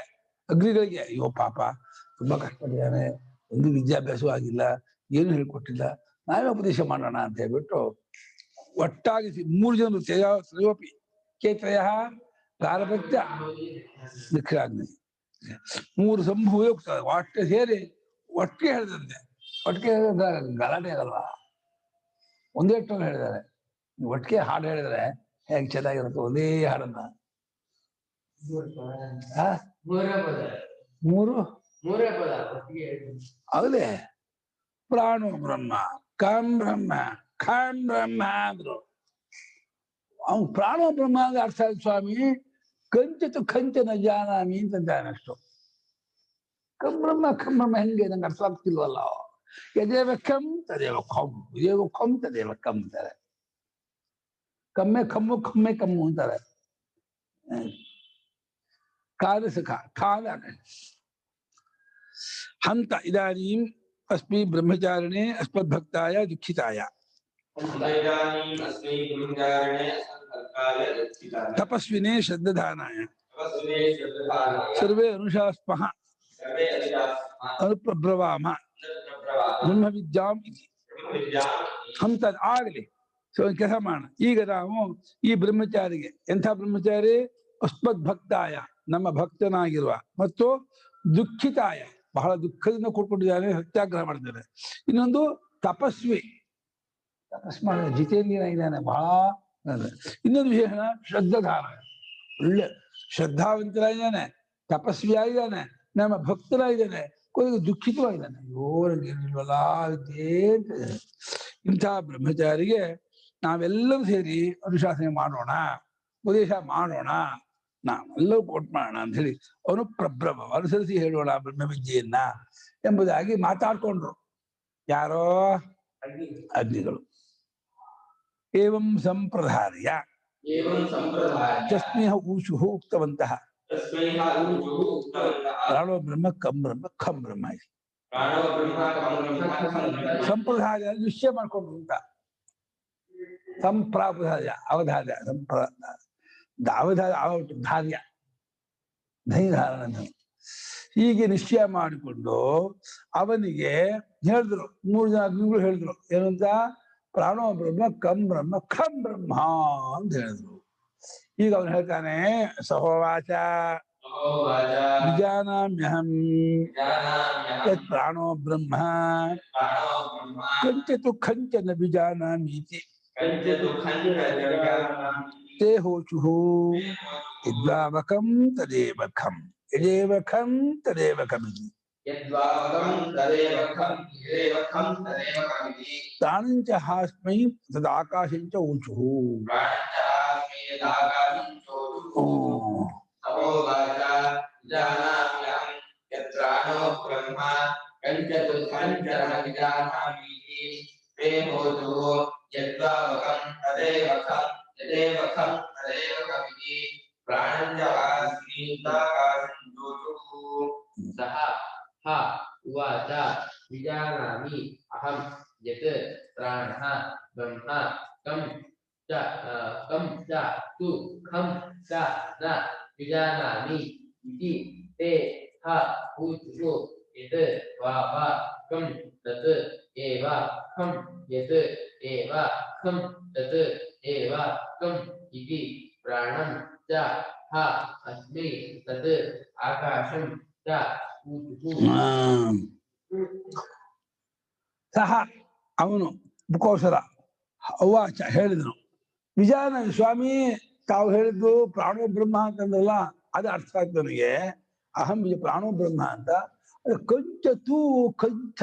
ಅಗ್ನಿಗಳಿಗೆ. ಅಯ್ಯೋ ಪಾಪ ತುಂಬಾ ಕಷ್ಟಪಟ್ಟಿದ್ದಾನೆ, ಒಂದು ವಿದ್ಯಾಭ್ಯಾಸವೂ ಆಗಿಲ್ಲ, ಏನು ಹೇಳ್ಕೊಟ್ಟಿಲ್ಲ, ನಾವೇ ಉಪದೇಶ ಮಾಡೋಣ ಅಂತ ಹೇಳ್ಬಿಟ್ಟು ಒಟ್ಟಾಗಿ 3 ಜನರು ತ್ರಯೋಪಿ ಕೇತ್ರಯ ಗಾರಭತ್ಯ ನಿಖರಾಗ್ನಿ 3 ಸಂಭೂಯ ಹೋಗ್ತದೆ. ಒಟ್ಟೆ ಸೇರಿ ಒಟ್ಟಿಗೆ ಹೇಳಿದಂತೆ. ಒಟ್ಟಿಗೆ ಗಲಾಟೆ ಆಗಲ್ವಾ? ಒಂದೇ ಟೋನ್ ಹೇಳಿದ್ದಾರೆ. ಒಟ್ಟಿಗೆ ಹಾಡು ಹೇಳಿದ್ರೆ ಹೇಗೆ ಚೆನ್ನಾಗಿರುತ್ತೆ. ಒಂದೇ ಹಾಡನ್ನ ಆಗಲೇ ಪ್ರಾಣೋ ಬ್ರಹ್ಮ ಕಂ ಬ್ರಹ್ಮ ಖಂ ಬ್ರಹ್ಮ ಅಂದ್ರು. ಅವ್ನು ಪ್ರಾಣೋ ಬ್ರಹ್ಮ ಅಂದ್ರೆ ಅರ್ಥ ಆಯ್ತು ಸ್ವಾಮಿ, ಕಂಚಿತು ಕಂಚನ ಜಾನಾಮಿ ಅಂತಂದಾನಷ್ಟು. ಕಂ ಬ್ರಹ್ಮ ಖಂ ಬ್ರಹ್ಮ ಹೆಂಗೆ ನಂಗೆ ಅರ್ಥ ಆಗ್ತಿಲ್ವಲ್ಲ. ಯದೇವ ಕಂ ತದೇವ ಖಂ, ಯದೇವ ಖಂ ತದೇವ ಕಂ ಅಂತಾರೆ. ಕಮ್ಮೆ ಕಮ್ಮು ಕಮ್ಮೆ ಕಮ್ಮು ಅಂತಾರೆ. ಕಾಲ ಸುಖ ಕಾಲ ಹಂತ ಇದಾನೀಂ ಅಸ್ಮಿ ಬ್ರಹ್ಮಚಾರಿಣೆ ಅಸ್ಮದ್ಭಕ್ತಾಯ ದುಃಖಿತಾಯ ತಪಸ್ವಿನೇ ಶ್ರದ್ಧಾನಾಯ ಸರ್ವೇ ಅನುಶಾಸ್ಮಃ ಅನುಪ್ರಬ್ರವಾಮ ಬ್ರಹ್ಮ ವಿದ್ಯಾಂ ಇತಿ. ಹಂತ ಆಗಲಿ. ಸೊ ಕೆಲಸ ಮಾಡೋಣ. ಈಗ ನಾವು ಈ ಬ್ರಹ್ಮಚಾರಿಗೆ, ಎಂಥ ಬ್ರಹ್ಮಚಾರಿ? ಅಸ್ಮದ್ಭಕ್ತಾಯ, ನಮ್ಮ ಭಕ್ತನಾಗಿರುವ, ಮತ್ತು ದುಃಖಿತಾಯ, ಬಹಳ ದುಃಖದಿಂದ ಕೂತ್ಕೊಂಡಿದ್ದಾನೆ, ಸತ್ಯಾಗ್ರಹ ಮಾಡಿದ್ದಾನೆ. ಇನ್ನೊಂದು ತಪಸ್ವಿ, ತಪಸ್ ಮಾಡ ಜಿತೇಂದ್ರಿಯ ಇದ್ದಾನೆ ಬಹಳ. ಇನ್ನೊಂದು ವಿಶೇಷಣ ಶ್ರದ್ಧಾಧಾನ, ಒಳ್ಳೆ ಶ್ರದ್ಧಾವಂತರಾಗಿದ್ದಾನೆ, ತಪಸ್ವಿಯಾಗಿದ್ದಾನೆ, ನಮ್ಮ ಭಕ್ತರಾಗಿದ್ದಾನೆ, ಕೊನೆಗೆ ದುಃಖಿತವಾಗಿದ್ದಾನೆ. ಅಯ್ಯೋ ನನಗೇನಿಲ್ವಲ್ಲ ಅಂತ. ಇಂಥ ಬ್ರಹ್ಮಚಾರಿಗೆ ನಾವೆಲ್ಲರೂ ಸೇರಿ ಅನುಶಾಸನೆ ಮಾಡೋಣ, ಉಪದೇಶ ಮಾಡೋಣ, ನಾವೆಲ್ಲರೂ ಕೊಟ್ಟು ಮಾಡೋಣ ಅಂತ ಹೇಳಿ ಅವನು ಪ್ರಭ್ರಮ ಅನುಸರಿಸಿ ಹೇಳೋಣ ಬ್ರಹ್ಮವಿದ್ಯೆಯನ್ನ ಎಂಬುದಾಗಿ ಮಾತಾಡ್ಕೊಂಡ್ರು. ಯಾರೋ? ಅಗ್ನಿಗಳು. ಏವಂ ಸಂಪ್ರಧಾರ್ಯ, एवं संप्रदाय तस्मै ऊचुः उक्तवन्तः तस्मै ऊचुः उक्तवन्तः प्राणो ब्रह्म कम ब्रह्म खम ब्रह्म प्राणो ब्रह्म कम ब्रह्म खम ब्रह्म संप्रदाय निश्चय ಮಾಡ್ಕೊಂಡು ಅಂತ ಸಂಪ್ರಾಪದಾಯ ಅವಧಾರ್ಯ ಧಾರ್ಯ ಧೈರ್ಯ ಹೀಗೆ ನಿಶ್ಚಯ ಮಾಡಿಕೊಂಡು ಅವನಿಗೆ ಹೇಳಿದ್ರು 3 ಜನ ಅಗ್ನಿಗಳು ಹೇಳಿದ್ರು ಏನಂತ ಪ್ರಾಣೋ ಬ್ರಹ್ಮ ಕಂ ಬ್ರಹ್ಮ ಖಂ ಬ್ರಹ್ಮ ಅಂತ ಹೇಳಿದ್ರು ಈಗ ಅವನು ಹೇಳ್ತಾನೆ ಸಹೋವಾಚ ವಿಜಾನಾಮ್ಯಹಂ ಯತ್ ಪ್ರಾಣೋ ಬ್ರಹ್ಮ ಕಂಚತು ಖಂಚನ ವಿಜಾನಾಮೀತಿ ते होचुः यद्वावकं तदेव खं यदेव खं तदेव खमिति प्राणं च हास्मै तदाकाशं च ऊचुः सः हा उवाच विजानामि अहं यत् प्राणः ब्रह्म कं च तु खं च न विजानामि इति ते हा ऊचुः यत् वाव कं तत् एव खं यत् एव खं तत् एव कं इति प्राणं च हा अस्मि तत् आकाशं च ಸಹ ಅವನು ಮುಖೋಷರ ಅವ್ವಾಚ ಹೇಳಿದನು ವಿಜಾನ ಸ್ವಾಮಿ ತಾವು ಹೇಳಿದ್ದು ಪ್ರಾಣೋ ಬ್ರಹ್ಮ ಅಂತಂದ್ರಲ್ಲ ಅದು ಅರ್ಥ ಆಯ್ತು ನನಗೆ ಅಹಂ ಪ್ರಾಣೋ ಬ್ರಹ್ಮ ಅಂತ ಅದು ಕೊಂಚ ತೂ ಕೊಂಚ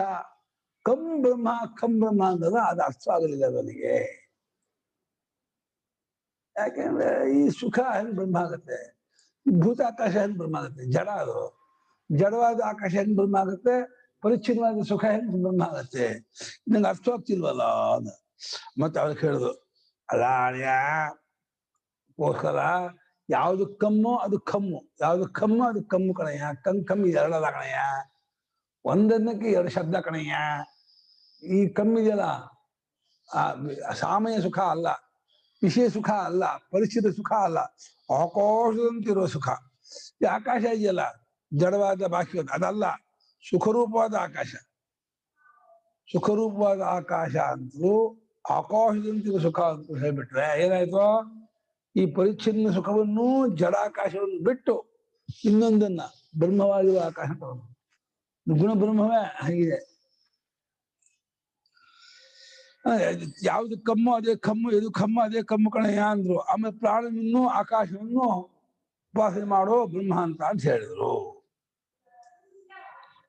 ಕಂ ಬ್ರಹ್ಮ ಖಂ ಬ್ರಹ್ಮ ಅಂತಂದ್ರೆ ಅದು ಅರ್ಥ ಆಗಲಿಲ್ಲ ನನಗೆ ಯಾಕೆಂದ್ರೆ ಈ ಸುಖ ಹೆಂಗ್ ಬ್ರಹ್ಮ ಆಗತ್ತೆ ಭೂತಾಕಾಶ ಹೆಂಗ್ ಬ್ರಹ್ಮ ಆಗತ್ತೆ ಜಡ ಅದು ಜಡವಾದ ಆಕಾಶ ಹೆಂಗ್ ಬ್ರಹ್ಮ ಆಗುತ್ತೆ ಪರಿಚ್ಛಿನ್ನವಾದ ಸುಖ ಹೆಂಗ್ ಬ್ರಹ್ಮ ಆಗತ್ತೆ ನಂಗೆ ಅರ್ಥ ಆಗ್ತಿಲ್ವಲ್ಲ ಅಂತ ಮತ್ತೆ ಅವ್ರು ಕೇಳಿದ್ರು ಅಲ್ಲ ಅಳಿಯೋಸ್ಕರ ಯಾವ್ದು ಕಮ್ಮು ಅದು ಕಮ್ಮು ಯಾವ್ದು ಕಮ್ಮು ಅದು ಕಮ್ಮು ಕಣಯ್ಯ ಕಮ್ಮಿ ಎರಡಲ್ಲ ಕಣಯ್ಯ ಒಂದನ್ನಕ್ಕೆ 2 ಶಬ್ದ ಕಣಯ್ಯ ಈ ಕಮ್ಮಿದೆಯಲ್ಲ ಆ ಸಾಮಯ ಸುಖ ಅಲ್ಲ ವಿಷಯ ಸುಖ ಅಲ್ಲ ಪರಿಚಿತ ಸುಖ ಅಲ್ಲ ಆಕಾಶದಂತಿರುವ ಸುಖ ಈ ಆಕಾಶ ಇದೆಯಲ್ಲ ಜಡವಾದ ಬಾಕಿ ಅದಲ್ಲ ಸುಖರೂಪವಾದ ಆಕಾಶ ಸುಖರೂಪವಾದ ಆಕಾಶ ಅಂತೂ ಆಕಾಶದಂತಿರುವ ಸುಖ ಅಂತ ಹೇಳ್ಬಿಟ್ರೆ ಏನಾಯ್ತು ಈ ಪರಿಚ್ಛಿನ್ನ ಸುಖವನ್ನು ಜಡಾಕಾಶವನ್ನು ಬಿಟ್ಟು ಇನ್ನೊಂದನ್ನ ಬ್ರಹ್ಮವಾಗಿರುವ ಆಕಾಶ ತಗೊಂಡು ಗುಣ ಬ್ರಹ್ಮವೇ ಹಾಗಿದೆ ಯಾವ್ದು ಕಮ್ಮು ಅದೇ ಕಮ್ಮು ಎದು ಕಮ್ಮು ಅದೇ ಕಮ್ಮು ಕಣಯ್ಯ ಅಂದ್ರು ಆಮೇಲೆ ಪ್ರಾಣವನ್ನು ಆಕಾಶವನ್ನು ಉಪಾಸನೆ ಮಾಡೋ ಬ್ರಹ್ಮ ಅಂತ ಹೇಳಿದ್ರು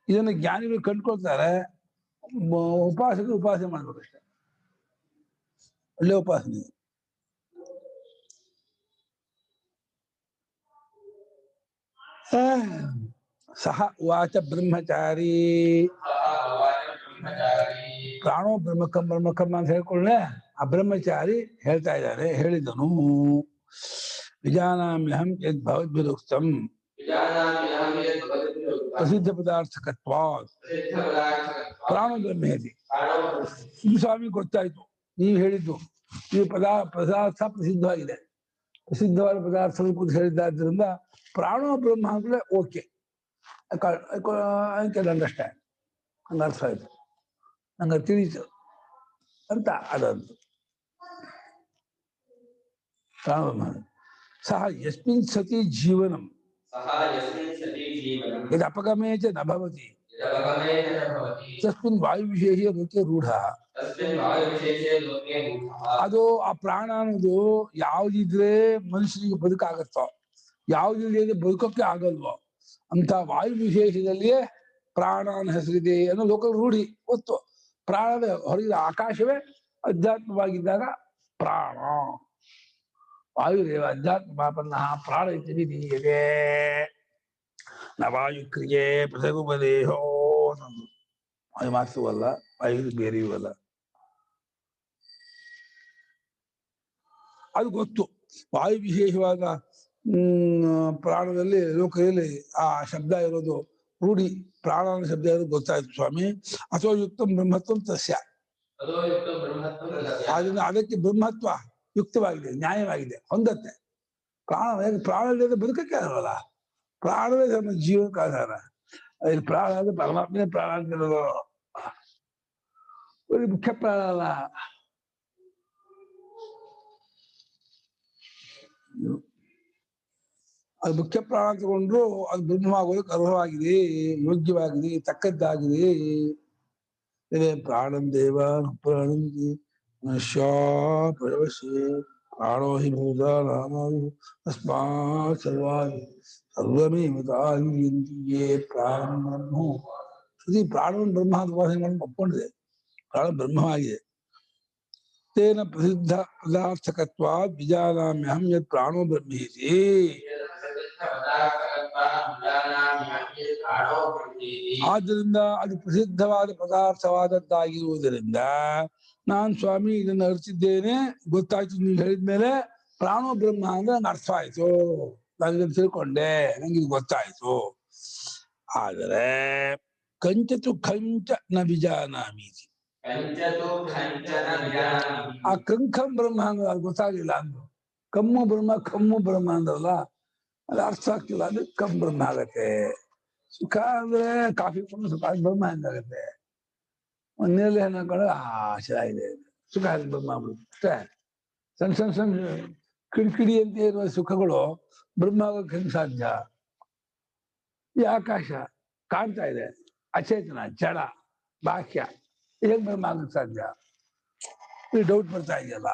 ಇದನ್ನು ಜ್ಞಾನಿಗಳು ಕಂಡ್ಕೊಳ್ತಾರೆ ಉಪಾಸನೆ ಮಾಡ್ಬೇಕಷ್ಟೆ ಒಳ್ಳೆ ಉಪಾಸನೆ ಸಹ ವಾಚ ಬ್ರಹ್ಮಚಾರಿ ಪ್ರಾಣೋ ಬ್ರಹ್ಮಕಂ ಅಂತ ಹೇಳ್ಕೊಳ್ಳೆ ಆ ಬ್ರಹ್ಮಚಾರಿ ಹೇಳ್ತಾ ಇದ್ದಾರೆ ಹೇಳಿದನು ವಿಜಾನಾಮ್ಯಹಂ ಯದ್ ಭವದ್ಭಿರುಕ್ತಂ ಪ್ರಸಿದ್ಧ ಪದಾರ್ಥಕತ್ವಾತ್ ಪ್ರಾಣ ಬ್ರಹ್ಮೇತಿ ಸ್ವಾಮಿ ಗೊತ್ತಾಯ್ತು ನೀವು ಹೇಳಿದ್ದು ಈ ಪದಾರ್ಥ ಪ್ರಸಿದ್ಧವಾಗಿದೆ ಪ್ರಸಿದ್ಧವಾದ ಪದಾರ್ಥಗಳು ಕೂಡ ಹೇಳಿದ್ದಾದ್ರಿಂದ ಪ್ರಾಣೋ ಬ್ರಹ್ಮ ಅಂದ್ರೆ ಓಕೆ ಐ ಕ್ಯಾನ್ ಅಂಡರ್ಸ್ಟ್ಯಾಂಡ್ ಹಂಗ ಅರ್ಥ ಆಯ್ತು ನಂಗೆ ತಿಳಿತು ಅಂತ ಅದಂತು ಪ್ರಾಣ ಬ್ರಹ್ಮ ಸಹ ಯಸ್ಮಿನ್ ಸತಿ ಜೀವನಂ ಯದಪಗಮೇ ಚ ನ ಭವತಿ ತಸ್ಮಿನ್ ವಾಯು ವಿಶೇಷ ಲೋಕೆ ರೂಢ ಅದು ಆ ಪ್ರಾಣ ಅನ್ನೋದು ಯಾವ್ದಿದ್ರೆ ಮನುಷ್ಯನಿಗೆ ಬದುಕಾಗತ್ತೋ ಯಾವ್ದಿದ್ರೆ ಬದುಕೋಕೆ ಆಗಲ್ವೋ ಅಂತ ವಾಯು ವಿಶೇಷದಲ್ಲಿಯೇ ಪ್ರಾಣ ಅನ್ನೋ ಹೆಸರಿದೆ ಅನ್ನೋ ಲೋಕ ರೂಢಿ ಗೊತ್ತು ಪ್ರಾಣದ ಹೊರಗಿದ ಆಕಾಶವೇ ಅಧ್ಯಾತ್ಮವಾಗಿದ್ದಾಗ ಪ್ರಾಣ ವಾಯುರೇವ ಅಧ್ಯಾತ್ಮ ಪಾಪನ್ನ ಪ್ರಾಣ ಇತ್ಯಭಿಧೀಯತೆ ನ ವಾಯುಕ್ರಿಯೆ ಪ್ರಸಗುಪದೇಹೋ ವಾಯು ಮಾತ್ರವೂ ಅಲ್ಲ ವಾಯು ಬೇರೆಯೂ ಅಲ್ಲ ಅದು ಗೊತ್ತು ವಾಯು ವಿಶೇಷವಾದ ಪ್ರಾಣದಲ್ಲಿ ಲೋಕದಲ್ಲಿ ಆ ಶಬ್ದ ಇರೋದು ರೂಢಿ ಪ್ರಾಣ ಅನ್ನೋ ಶಬ್ದ ಇರೋದು ಗೊತ್ತಾಯ್ತು ಸ್ವಾಮಿ. ಅಥೋ ಯುಕ್ತಂ ಬ್ರಹ್ಮತ್ವಂ ತಸ್ಯ, ಆದ್ರಿಂದ ಅದಕ್ಕೆ ಬ್ರಹ್ಮತ್ವ ಯುಕ್ತವಾಗಿದೆ, ನ್ಯಾಯವಾಗಿದೆ, ಹೊಂದತ್ತೆ. ಪ್ರಾಣ ಇಲ್ಲದೆ ಬದುಕಕ್ಕೆ ಆಗಲ್ಲ. ಪ್ರಾಣವೇ ನಮ್ಮ ಜೀವನಕ್ಕೆ ಆಧಾರ. ಇಲ್ಲಿ ಪ್ರಾಣ ಅಂದ್ರೆ ಪರಮಾತ್ಮನೇ ಪ್ರಾಣ ಅಂತಿರೋದು, ಬರೀ ಮುಖ್ಯ ಪ್ರಾಣ ಅಲ್ಲ. ಅದು ಮುಖ್ಯ ಪ್ರಾಣ ತಗೊಂಡ್ರು ಅದು ಬ್ರಹ್ಮವಾಗೋದಕ್ಕೆ ಅರ್ಹವಾಗಿದೆ, ಯೋಗ್ಯವಾಗಿದೆ, ತಕ್ಕದ್ದಾಗಿದೆ. ಇದೇ ಪ್ರಾಣಂ ದೇವ ಪ್ರಾಣಂದಿ ಮನುಷ್ಯ ಪರವಶೇ ಪ್ರಾಣೋ ಹಿ ಭೂತಾನಾಂ ತಸ್ಮಾತ್ ಸರ್ವಾಣಿ ಸರ್ವಮೇವ ತಾಯೇ ಪ್ರಾಣಂ ಬ್ರಹ್ಮ. ಶ್ರುತಿ ಪ್ರಾಣವನ್ನು ಬ್ರಹ್ಮ ಅಂತ ಉಪಾಸನೆ ಮಾಡಿ ಒಪ್ಕೊಂಡಿದೆ. ಪ್ರಾಣ ಬ್ರಹ್ಮವಾಗಿದೆ. ತೇನ ಪ್ರಸಿದ್ಧ ಪದಾರ್ಥಕತ್ವಾತ್ ವಿಜಾನಾಮ್ಯಹಂ ಯತ್ ಪ್ರಾಣೋ ಬ್ರಹ್ಮೇತಿ. ಆದ್ದರಿಂದ ಅದು ಪ್ರಸಿದ್ಧವಾದ ಪದಾರ್ಥವಾದದ್ದಾಗಿರುವುದರಿಂದ ನಾನು ಸ್ವಾಮಿ ಇದನ್ನು ಅರಿತಿದ್ದೇನೆ, ಗೊತ್ತಾಯ್ತು. ನೀವು ಹೇಳಿದ್ಮೇಲೆ ಪ್ರಾಣೋ ಬ್ರಹ್ಮ ಅಂದ್ರೆ ನಂಗೆ ಅರ್ಥ ಆಯ್ತು, ನಾನು ಇದನ್ನು ತಿಳ್ಕೊಂಡೆ, ನಂಗೆ ಇದು ಗೊತ್ತಾಯ್ತು. ಆದರೆ ಕಂಚತು ಖಂಚ ನ ವಿಜಾನಾಮಿ, ಆ ಕಂಖಂ ಬ್ರಹ್ಮ ಅಂದ್ರೆ ಅದು ಗೊತ್ತಾಗಿಲ್ಲ ಅಂದ್ರು. ಕಮ್ಮು ಬ್ರಹ್ಮ ಕಮ್ಮು ಬ್ರಹ್ಮ ಅಂದ್ರಲ್ಲ, ಅದು ಅರ್ಥ ಆಗ್ತಿಲ್ಲ. ಅದು ಕಮ್ ಬ್ರಹ್ಮ ಆಗತ್ತೆ. ಸುಖ ಅಂದ್ರೆ ಕಾಫಿ ಕುಡಿದು ಸುಖ ಬ್ರಹ್ಮ ಹೆಂಗಾಗತ್ತೆ? ಒಂದ್ ನೇರಳೆ ಹಣ್ಣು ಹಾಕೊಂಡು ಚೆನ್ನಾಗಿದೆ ಸುಖ ಬ್ರಹ್ಮ ಆಗ್ಬಿಡುತ್ತೆ ಅಷ್ಟೇ. ಸಣ್ಣ ಸಣ್ಣ ಸಣ್ಣ ಕಿಡಿಕಿಡಿ ಅಂತ ಇರುವ ಸುಖಗಳು ಬ್ರಹ್ಮ ಆಗೋಕೆ ಹೆಂಗ್ ಸಾಧ್ಯ? ಈ ಆಕಾಶ ಕಾಣ್ತಾ ಇದೆ, ಅಚೇತನ, ಜಡ, ಬಾಹ್ಯ, ಹೇಗ್ ಬ್ರಹ್ಮ ಆಗಕ್ಕೆ ಸಾಧ್ಯ? ಈ ಡೌಟ್ ಬರ್ತಾ ಇದೆಯಲ್ಲ.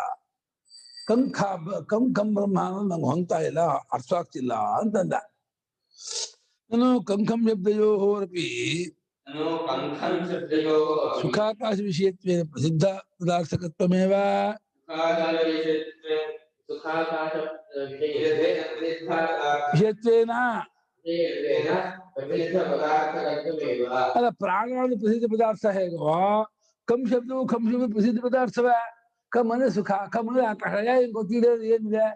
ಕಂಖಂ ಬ್ರಹ್ಮ ಅನ್ನೋದು ನಂಗೆ ಹೊಂತಾ ಇಲ್ಲ, ಅರ್ಥ ಆಗ್ತಿಲ್ಲ ಅಂತಂದ. ನಾನು ಕಂಖಂ ಶಬ್ದಯೋರಪಿ ಸುಖಾಕಾಶ ವಿಷಯತ್ವೇನ ಪ್ರಸಿದ್ಧ ಪದಾರ್ಥಕತ್ವಮೇವ ವಿಷಯತ್ವೇನ ಅಲ್ಲ, ಪ್ರಾಣವಾದ ಪ್ರಸಿದ್ಧ ಪದಾರ್ಥ ಹೇಗೋ ಕಂ ಶಬ್ದವು ಪ್ರಸಿದ್ಧ ಪದಾರ್ಥವೇ. ಕಮ್ ಅಂದ್ರೆ ಸುಖ, ಕಮ್ ಅಂದ್ರೆ ಆಕಾಶ. ಏನ್ ಗೊತ್ತಿದೆ ಏನಿದೆ,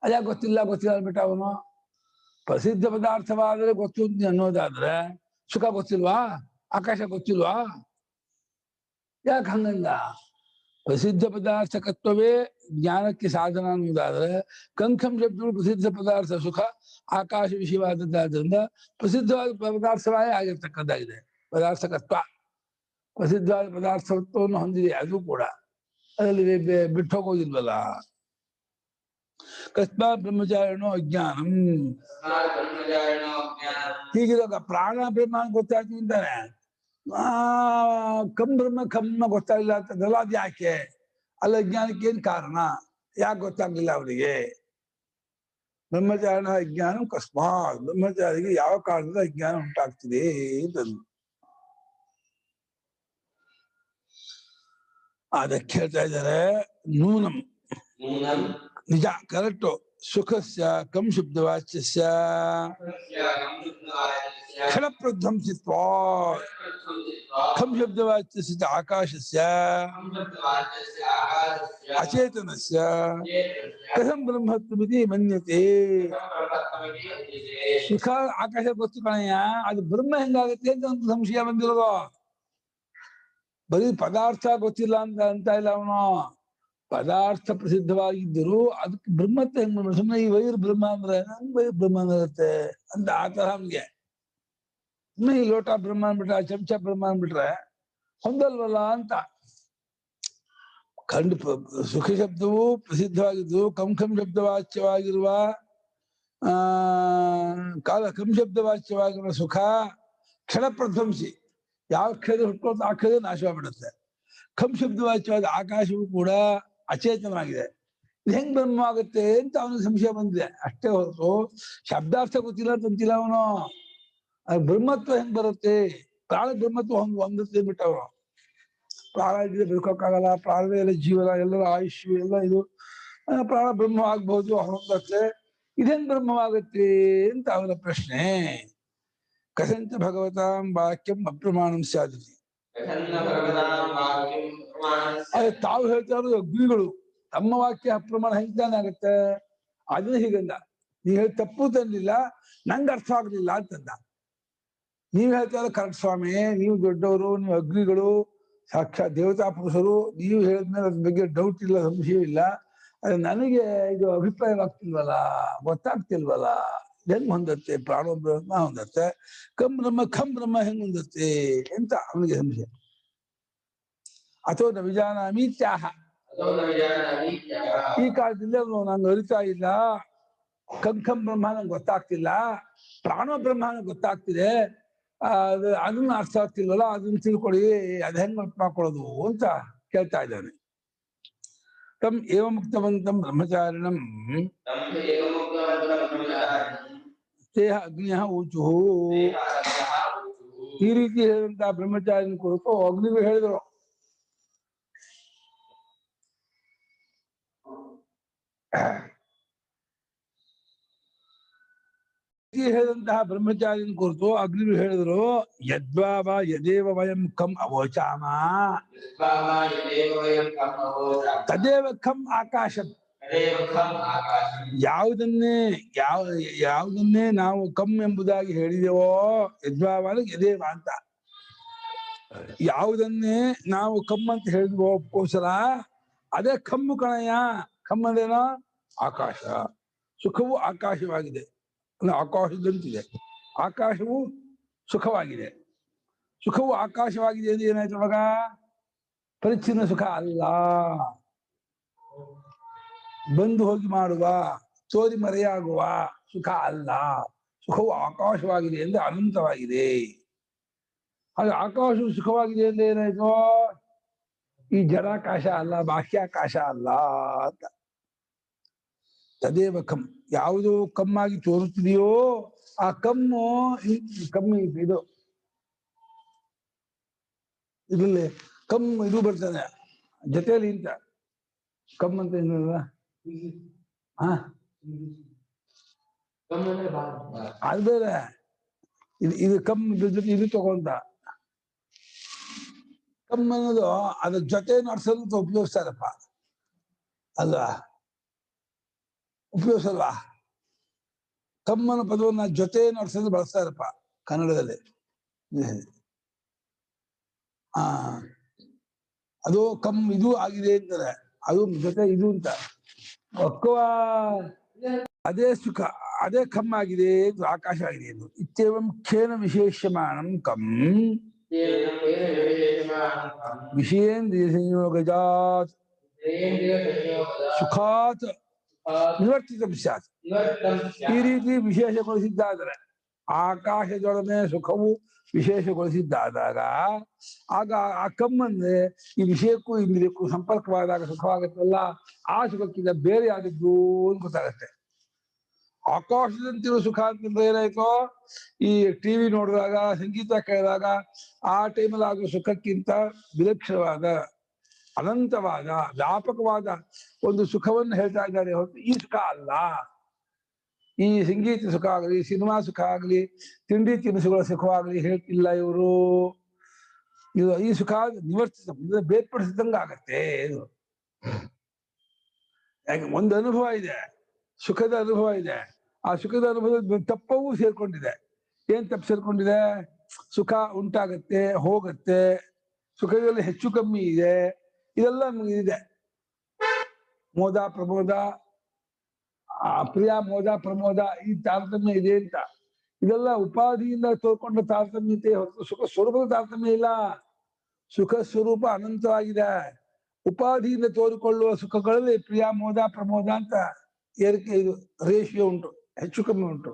ಅದ್ಯಾಕೆ ಗೊತ್ತಿಲ್ಲ ಅಂದ್ಬಿಟ್ಟ ಅವನು. ಪ್ರಸಿದ್ಧ ಪದಾರ್ಥವಾದ್ರೆ ಗೊತ್ತು ಅನ್ನೋದಾದ್ರೆ ಸುಖ ಗೊತ್ತಿಲ್ವಾ, ಆಕಾಶ ಗೊತ್ತಿಲ್ವಾ? ಯಾಕೆ ಹಂಗಂದ? ಪ್ರಸಿದ್ಧ ಪದಾರ್ಥಕತ್ವವೇ ಜ್ಞಾನಕ್ಕೆ ಸಾಧನ ಅನ್ನೋದಾದ್ರೆ ಕಂಖಂ ಶಬ್ದಗಳು ಪ್ರಸಿದ್ಧ ಪದಾರ್ಥ ಸುಖ ಆಕಾಶ ವಿಷಯವಾದದ್ದಾದ್ರಿಂದ ಪ್ರಸಿದ್ಧವಾದ ಪದಾರ್ಥವೇ ಆಗಿರ್ತಕ್ಕದ್ದಾಗಿದೆ. ಪದಾರ್ಥಕತ್ವ ಪ್ರಸಿದ್ಧವಾದ ಪದಾರ್ಥತ್ವವನ್ನು ಹೊಂದಿದೆ. ಅದು ಕೂಡ ಅದರಲ್ಲಿ ಬಿಟ್ಟು ಹೋಗೋದಿಲ್ವಲ್ಲ. ಕಸ್ಮಾತ್ ಬ್ರಹ್ಮಚಾರಿಣೋ ಅಜ್ಞಾನಂ. ಹೀಗಿರುವಾಗ ಪ್ರಾಣ ಬ್ರಹ್ಮ ಗೊತ್ತಾಗ್ತಿ ಅಂತಾನೆ, ಕಮ್ ಬ್ರಹ್ಮ ಗೊತ್ತಾಗಿಲ್ಲ ಅಂತಂದಲ್ಲ, ಅದು ಯಾಕೆ? ಅಲ್ಲ, ಅಜ್ಞಾನಕ್ಕೆ ಏನ್ ಕಾರಣ? ಯಾಕೆ ಗೊತ್ತಾಗ್ಲಿಲ್ಲ ಅವರಿಗೆ? ಬ್ರಹ್ಮಚಾರಿಣ ಅಜ್ಞಾನ ಕಸ್ಮಾತ್, ಬ್ರಹ್ಮಚಾರಿಗೆ ಯಾವ ಕಾರಣದಿಂದ ಅಜ್ಞಾನ ಉಂಟಾಗ್ತಿದೆ ಅಂತಂದು ಅದಕ್ಕೆ ಹೇಳ್ತಾ ಇದ್ದಾರೆ. ನೂನಂ ನಿಜ, ಕರೆಕ್ಟು. ಸುಖಸ್ಯ ಕಂ ಶಬ್ದವಾಚ್ಯಸ್ಯ ಕ್ಷಣಪ್ರಧ್ವಂಸಿತ್ವ ಖಂ ಶಬ್ದವಾಚ್ಯಸ್ಯ ಆಕಾಶಸ್ಯ ಅಚೇತನಸ್ಯ ಕಥಂ ಬ್ರಹ್ಮತ್ವಮಿತಿ ಮನ್ಯತೆ. ಸುಖ ಆಕಾಶ ಗೊತ್ತು ಕಣಯ್ಯ, ಅದು ಬ್ರಹ್ಮ ಹೆಂಗಾಗುತ್ತೆ ಅಂತ ಒಂದು ಸಂಶಯ ಬಂದಿರೋದು. ಬರೀ ಪದಾರ್ಥ ಗೊತ್ತಿಲ್ಲ ಅಂತ ಇಲ್ಲ ಅವನು. ಪದಾರ್ಥ ಪ್ರಸಿದ್ಧವಾಗಿದ್ದರು ಅದಕ್ಕೆ ಬ್ರಹ್ಮತ್ವ ಹೆಂಗ್ ಮಾಡ್ಬೇಕು? ಸುಮ್ಮನೆ ಈ ವೈರ್ ಬ್ರಹ್ಮ ಅಂದ್ರೆ ನಂಗೆ ವೈರ್ ಬ್ರಹ್ಮ ಅನ್ನತ್ತೆ ಅಂತ ಆ ತರ ನಮ್ಗೆ. ಸುಮ್ಮನೆ ಈ ಲೋಟ ಬ್ರಹ್ಮ ಅಂದ್ಬಿಟ್ರೆ, ಚಮಚ ಬ್ರಹ್ಮ ಅಂದ್ಬಿಟ್ರೆ ಹೊಂದಲ್ವಲ್ಲ ಅಂತ. ಸುಖ ಶಬ್ದವು ಪ್ರಸಿದ್ಧವಾಗಿದ್ದು ಕಂಖಂ ಶಬ್ದವಾಚ್ಯವಾಗಿರುವ ಕಂ ಶಬ್ದವಾಚ್ಯವಾಗಿರುವ ಸುಖ ಕ್ಷಣ ಪ್ರಧ್ವಂಸಿ, ಯಾವ ಕ್ಷಣ ಹುಟ್ಕೊಳ್ತಾ ಆ ಕ್ಷಣ ನಾಶವಾಗಿಬಿಡುತ್ತೆ. ಖಂ ಶಬ್ದವಾಚ್ಯವಾದ ಆಕಾಶವು ಕೂಡ ಅಚೇತನವಾಗಿದೆ. ಇದು ಹೆಂಗ್ ಬ್ರಹ್ಮವಾಗುತ್ತೆ ಅಂತ ಅವನಿಗೆ ಸಂಶಯ ಬಂದಿದೆ ಅಷ್ಟೇ ಹೊರತು ಶಬ್ದಾರ್ಥ ಗೊತ್ತಿಲ್ಲ ಅಂತಿಲ್ಲ ಅವನು. ಬ್ರಹ್ಮತ್ವ ಹೆಂಗ್ ಬರುತ್ತೆ? ಪ್ರಾಣ ಬ್ರಹ್ಮತ್ವ ಹೊಂದುತ್ತೆ ಬಿಟ್ಟವನು. ಪ್ರಾಣ ಇದ್ರೆ ಬದುಕೋಕ್ಕಾಗಲ್ಲ, ಪ್ರಾಣವೇ ಎಲ್ಲ ಜೀವನ, ಎಲ್ಲರ ಆಯುಷ್ಯ ಎಲ್ಲ ಇದು. ಪ್ರಾಣ ಬ್ರಹ್ಮ ಆಗ್ಬಹುದು, ಹೊಂದತ್ತೆ. ಇದೇನ್ ಬ್ರಹ್ಮವಾಗುತ್ತೆ ಅಂತ ಅವನ ಪ್ರಶ್ನೆ. ಕಥಂಚ ಭಗವತಾಂ ವಾಕ್ಯಂ ಅಪ್ರಮಾಣಂ ಸ್ಯಾದಿತಿ. ತಾವು ಹೇಳ್ತಾ ಇರೋದು ಅಗ್ನಿಗಳು, ತಮ್ಮ ವಾಕ್ಯ ಅಪ್ರಮಾಣ ಹೆಂಗ್ ತಾನೇ ಆಗುತ್ತೆ? ಅದನ್ನ ಹೀಗಂದ. ನೀವ್ ಹೇಳಿ ತಪ್ಪು ತಂದಿಲ್ಲ, ನಂಗೆ ಅರ್ಥ ಆಗ್ಲಿಲ್ಲ ಅಂತಂದ. ನೀವ್ ಹೇಳ್ತಾರ ಕರೆಕ್ಟ್ ಸ್ವಾಮಿ, ನೀವು ದೊಡ್ಡವರು, ನೀವು ಅಗ್ನಿಗಳು, ಸಾಕ್ಷಾತ್ ದೇವತಾ ಪುರುಷರು, ನೀವು ಹೇಳಿದ್ಮೇಲೆ ಅದ್ರ ಬಗ್ಗೆ ಡೌಟ್ ಇಲ್ಲ, ಸಂಶಯ ಇಲ್ಲ. ಅದೇ ನನಗೆ ಇದು ಅಭಿಪ್ರಾಯವಾಗ್ತಿಲ್ವಲ್ಲ, ಗೊತ್ತಾಗ್ತಿಲ್ವಲ್ಲ, ಹೆಂಗ್ ಹೊಂದತ್ತೆ ಪ್ರಾಣ ಬ್ರಹ್ಮ ಹೊಂದತ್ತೆ, ಕಂ ಬ್ರಹ್ಮ ಹೆಂಗ್ ಹೊಂದತ್ತೆ ಅಂತ ಅವನಿಗೆ ಸಂಶಯ. ಅಥವಾ ನ ವಿಜಾನಾಮಿ ತ್ಯಾಹ, ಈ ಕಾಲದಿಂದ ನಂಗೆ ಅರಿತಾ ಇಲ್ಲ, ಕಂ ಬ್ರಹ್ಮ ನಂಗೆ ಗೊತ್ತಾಗ್ತಿಲ್ಲ, ಪ್ರಾಣ ಬ್ರಹ್ಮ ನಂಗೆ ಗೊತ್ತಾಗ್ತಿದೆ, ಅದನ್ನ ಅರ್ಥ ಆಗ್ತಿಲ್ವಲ್ಲ, ಅದನ್ನ ತಿಳ್ಕೊಳ್ಳಿ, ಅದ್ ಹೆಂಗ್ ಅರ್ಥ ಮಾಡ್ಕೊಳ್ಳೋದು ಅಂತ ಕೇಳ್ತಾ ಇದ್ದಾನೆ. ತಮ್ ಏವ ಮುಕ್ತವಂತಂ ಬ್ರಹ್ಮಚಾರಿಣಂ ದೇಹ ಅಗ್ನಿಯ ಊಚು. ಈ ರೀತಿ ಹೇಳಿದಂತಹ ಬ್ರಹ್ಮಚಾರಿನ ಕುರಿತು ಅಗ್ನಿಗೂ ಹೇಳಿದ್ರು. ಹೇಳಿದಂತಹ ಬ್ರಹ್ಮಚಾರಿನ ಕುರಿತು ಅಗ್ನಿಗೂ ಹೇಳಿದ್ರು, ಯದ್ವಾವ ಯದೇವ ವಯಂ ಕಂ ಅವೋಚಾಮ ತದೇವ ಖಂ ಆಕಾಶಂ. ಯಾವುದನ್ನೇ ನಾವು ಕಮ್ ಎಂಬುದಾಗಿ ಹೇಳಿದೆವೋ, ಯದ್ವಾವ ಯದೇವ ಅಂತ, ಯಾವುದನ್ನೇ ನಾವು ಕಮ್ ಅಂತ ಹೇಳಿದ್ವೋಸ್ಕರ ಅದೇ ಕಮ್ಮು ಕಣಯ್ಯ. ಕಮ್ ಅಂದೇನೋ ಆಕಾಶ. ಸುಖವು ಆಕಾಶವಾಗಿದೆ, ಆಕಾಶದಂತಿದೆ. ಆಕಾಶವು ಸುಖವಾಗಿದೆ. ಸುಖವು ಆಕಾಶವಾಗಿದೆ ಅಂದ್ರೆ ಏನಾಯ್ತು ಅವಾಗ? ಪರಿಚ್ಛಿನ್ನ ಸುಖ ಅಲ್ಲ, ಬಂದು ಹೋಗಿ ಮಾಡುವ, ತೋರಿ ಮರೆಯಾಗುವ ಸುಖ ಅಲ್ಲ. ಸುಖವು ಆಕಾಶವಾಗಿದೆ ಅಂದ್ರೆ ಅನಂತವಾಗಿದೆ. ಹಾಗೆ ಆಕಾಶವು ಸುಖವಾಗಿದೆ ಅಂದ್ರೆ ಏನಾಯ್ತು? ಈ ಜಡಾಕಾಶ ಅಲ್ಲ, ಬಾಹ್ಯಾಕಾಶ ಅಲ್ಲ ಅಂತ. ತದೇವ ಕಮ್, ಯಾವುದು ಕಮ್ಮಾಗಿ ತೋರುತ್ತಿದೆಯೋ ಆ ಕಮ್ಮು ಕಮ್ಮಿ ಇದು ಇದ್ರಲ್ಲಿ ಕಮ್ ಇದು ಬರ್ತಾನೆ ಜೊತೆಯಲ್ಲಿ ಇಂತ ಕಮ್ ಅಂತ ಏನಲ್ಲ, ಅದು ಬೇರೆ. ಇದು ಕಮ್ ಜೊತೆ ಇದು ತಗೊಂಡ ಕಮ್ ಅನ್ನೋದು ಅದ್ರ ಜೊತೆ ನಡ್ಸೋದು ಉಪಯೋಗಿಸ್ತಾರಪ್ಪ ಅಲ್ವಾ? ಉಪಯೋಗಿಸಲ್ವಾ? ಕಮ್ಮನ ಪದವನ್ನ ಜೊತೆ ನಡ್ಸೋದು ಬಳಸ್ತಾರಪ್ಪ ಕನ್ನಡದಲ್ಲಿ. ಅದು ಕಮ್ ಇದು ಆಗಿದೆ ಅಂತಾರೆ, ಅದು ಜೊತೆ ಇದು ಅಂತ. ಒಕ್ಕವ ಅದೇ ಸುಖ, ಅದೇ ಕಮ್ ಆಗಿದೆ, ಆಕಾಶ ಆಗಿದೆ ಎಂದು. ಇತ್ಯೇವಂ ಖೇನ ವಿಶೇಷಮಾನಂ ಕಮ್ ವಿಷಯೇಂದ್ರಿಯ ಸಂಯೋಗಜಾತ್ ಸುಖಾತ್ ನಿವರ್ತಿತ ಸ್ಯಾತ್. ಈ ರೀತಿ ವಿಶೇಷಗೊಳಿಸಿದ್ದಾದರೆ, ಆಕಾಶದೊಡನೆ ಸುಖವು ವಿಶೇಷಗೊಳಿಸಿದ್ದಾದಾಗ ಆಗ ಆ ಕಮ್ಮಂದ್ರೆ ಈ ವಿಷಯಕ್ಕೂ ಇಂದ್ರಿಯಕ್ಕೂ ಸಂಪರ್ಕವಾದಾಗ ಸುಖವಾಗುತ್ತಲ್ಲ, ಆ ಸುಖಕ್ಕಿಂತ ಬೇರೆ ಆದದ್ದು ಅಂತ ಗೊತ್ತಾಗತ್ತೆ. ಆಕಾಶದಂತಿರುವ ಸುಖ ಅಂತಂದ್ರೆ ಏನಾಯ್ತು? ಈ ಟಿವಿ ನೋಡಿದಾಗ, ಸಂಗೀತ ಕೇಳಿದಾಗ ಆ ಟೈಮಲ್ಲಿ ಆಗುವ ಸುಖಕ್ಕಿಂತ ವಿಲಕ್ಷಣವಾದ, ಅನಂತವಾದ, ವ್ಯಾಪಕವಾದ ಒಂದು ಸುಖವನ್ನು ಹೇಳ್ತಾ ಇದ್ದಾರೆ ಹೊರತು ಈ ಸುಖ ಅಲ್ಲ. ಈ ಸಂಗೀತ ಸುಖ ಆಗಲಿ, ಸಿನಿಮಾ ಸುಖ ಆಗಲಿ, ತಿಂಡಿ ತಿನಿಸುಗಳ ಸುಖವಾಗಲಿ ಹೇಳ್ತಿಲ್ಲ ಇವರು. ಇದು ಈ ಸುಖ ನಿವರ್ತಿಸ ಬೇರ್ಪಡಿಸಿದಂಗ ಆಗತ್ತೆ. ಇದು ಯಾಕೆ ಒಂದು ಅನುಭವ ಇದೆ, ಸುಖದ ಅನುಭವ ಇದೆ. ಆ ಸುಖದ ಅನುಭವದ ತಪ್ಪವೂ ಸೇರ್ಕೊಂಡಿದೆ. ಏನ್ ತಪ್ಪು ಸೇರ್ಕೊಂಡಿದೆ? ಸುಖ ಉಂಟಾಗತ್ತೆ, ಹೋಗತ್ತೆ, ಸುಖದಲ್ಲಿ ಹೆಚ್ಚು ಕಮ್ಮಿ ಇದೆ, ಇದೆಲ್ಲ ಇದೆ. ಮೋದ ಪ್ರಮೋದ, ಪ್ರಿಯ ಮೋದ ಪ್ರಮೋದ, ಈ ತಾರತಮ್ಯ ಇದೆ ಅಂತ. ಇದೆಲ್ಲ ಉಪಾಧಿಯಿಂದ ತೋರ್ಕೊಂಡ ತಾರತಮ್ಯತೆ ಹೊರತು ಸುಖ ಸ್ವರೂಪದ ತಾರತಮ್ಯ ಇಲ್ಲ. ಸುಖ ಸ್ವರೂಪ ಅನಂತವಾಗಿದೆ. ಉಪಾಧಿಯಿಂದ ತೋರಿಕೊಳ್ಳುವ ಸುಖಗಳಲ್ಲಿ ಪ್ರಿಯ ಮೋದ ಪ್ರಮೋದ ಅಂತ ಏರಿಕೆ, ಇದು ರೇಷಿಯೋ ಉಂಟು, ಹೆಚ್ಚು ಕಮ್ಮಿ ಉಂಟು.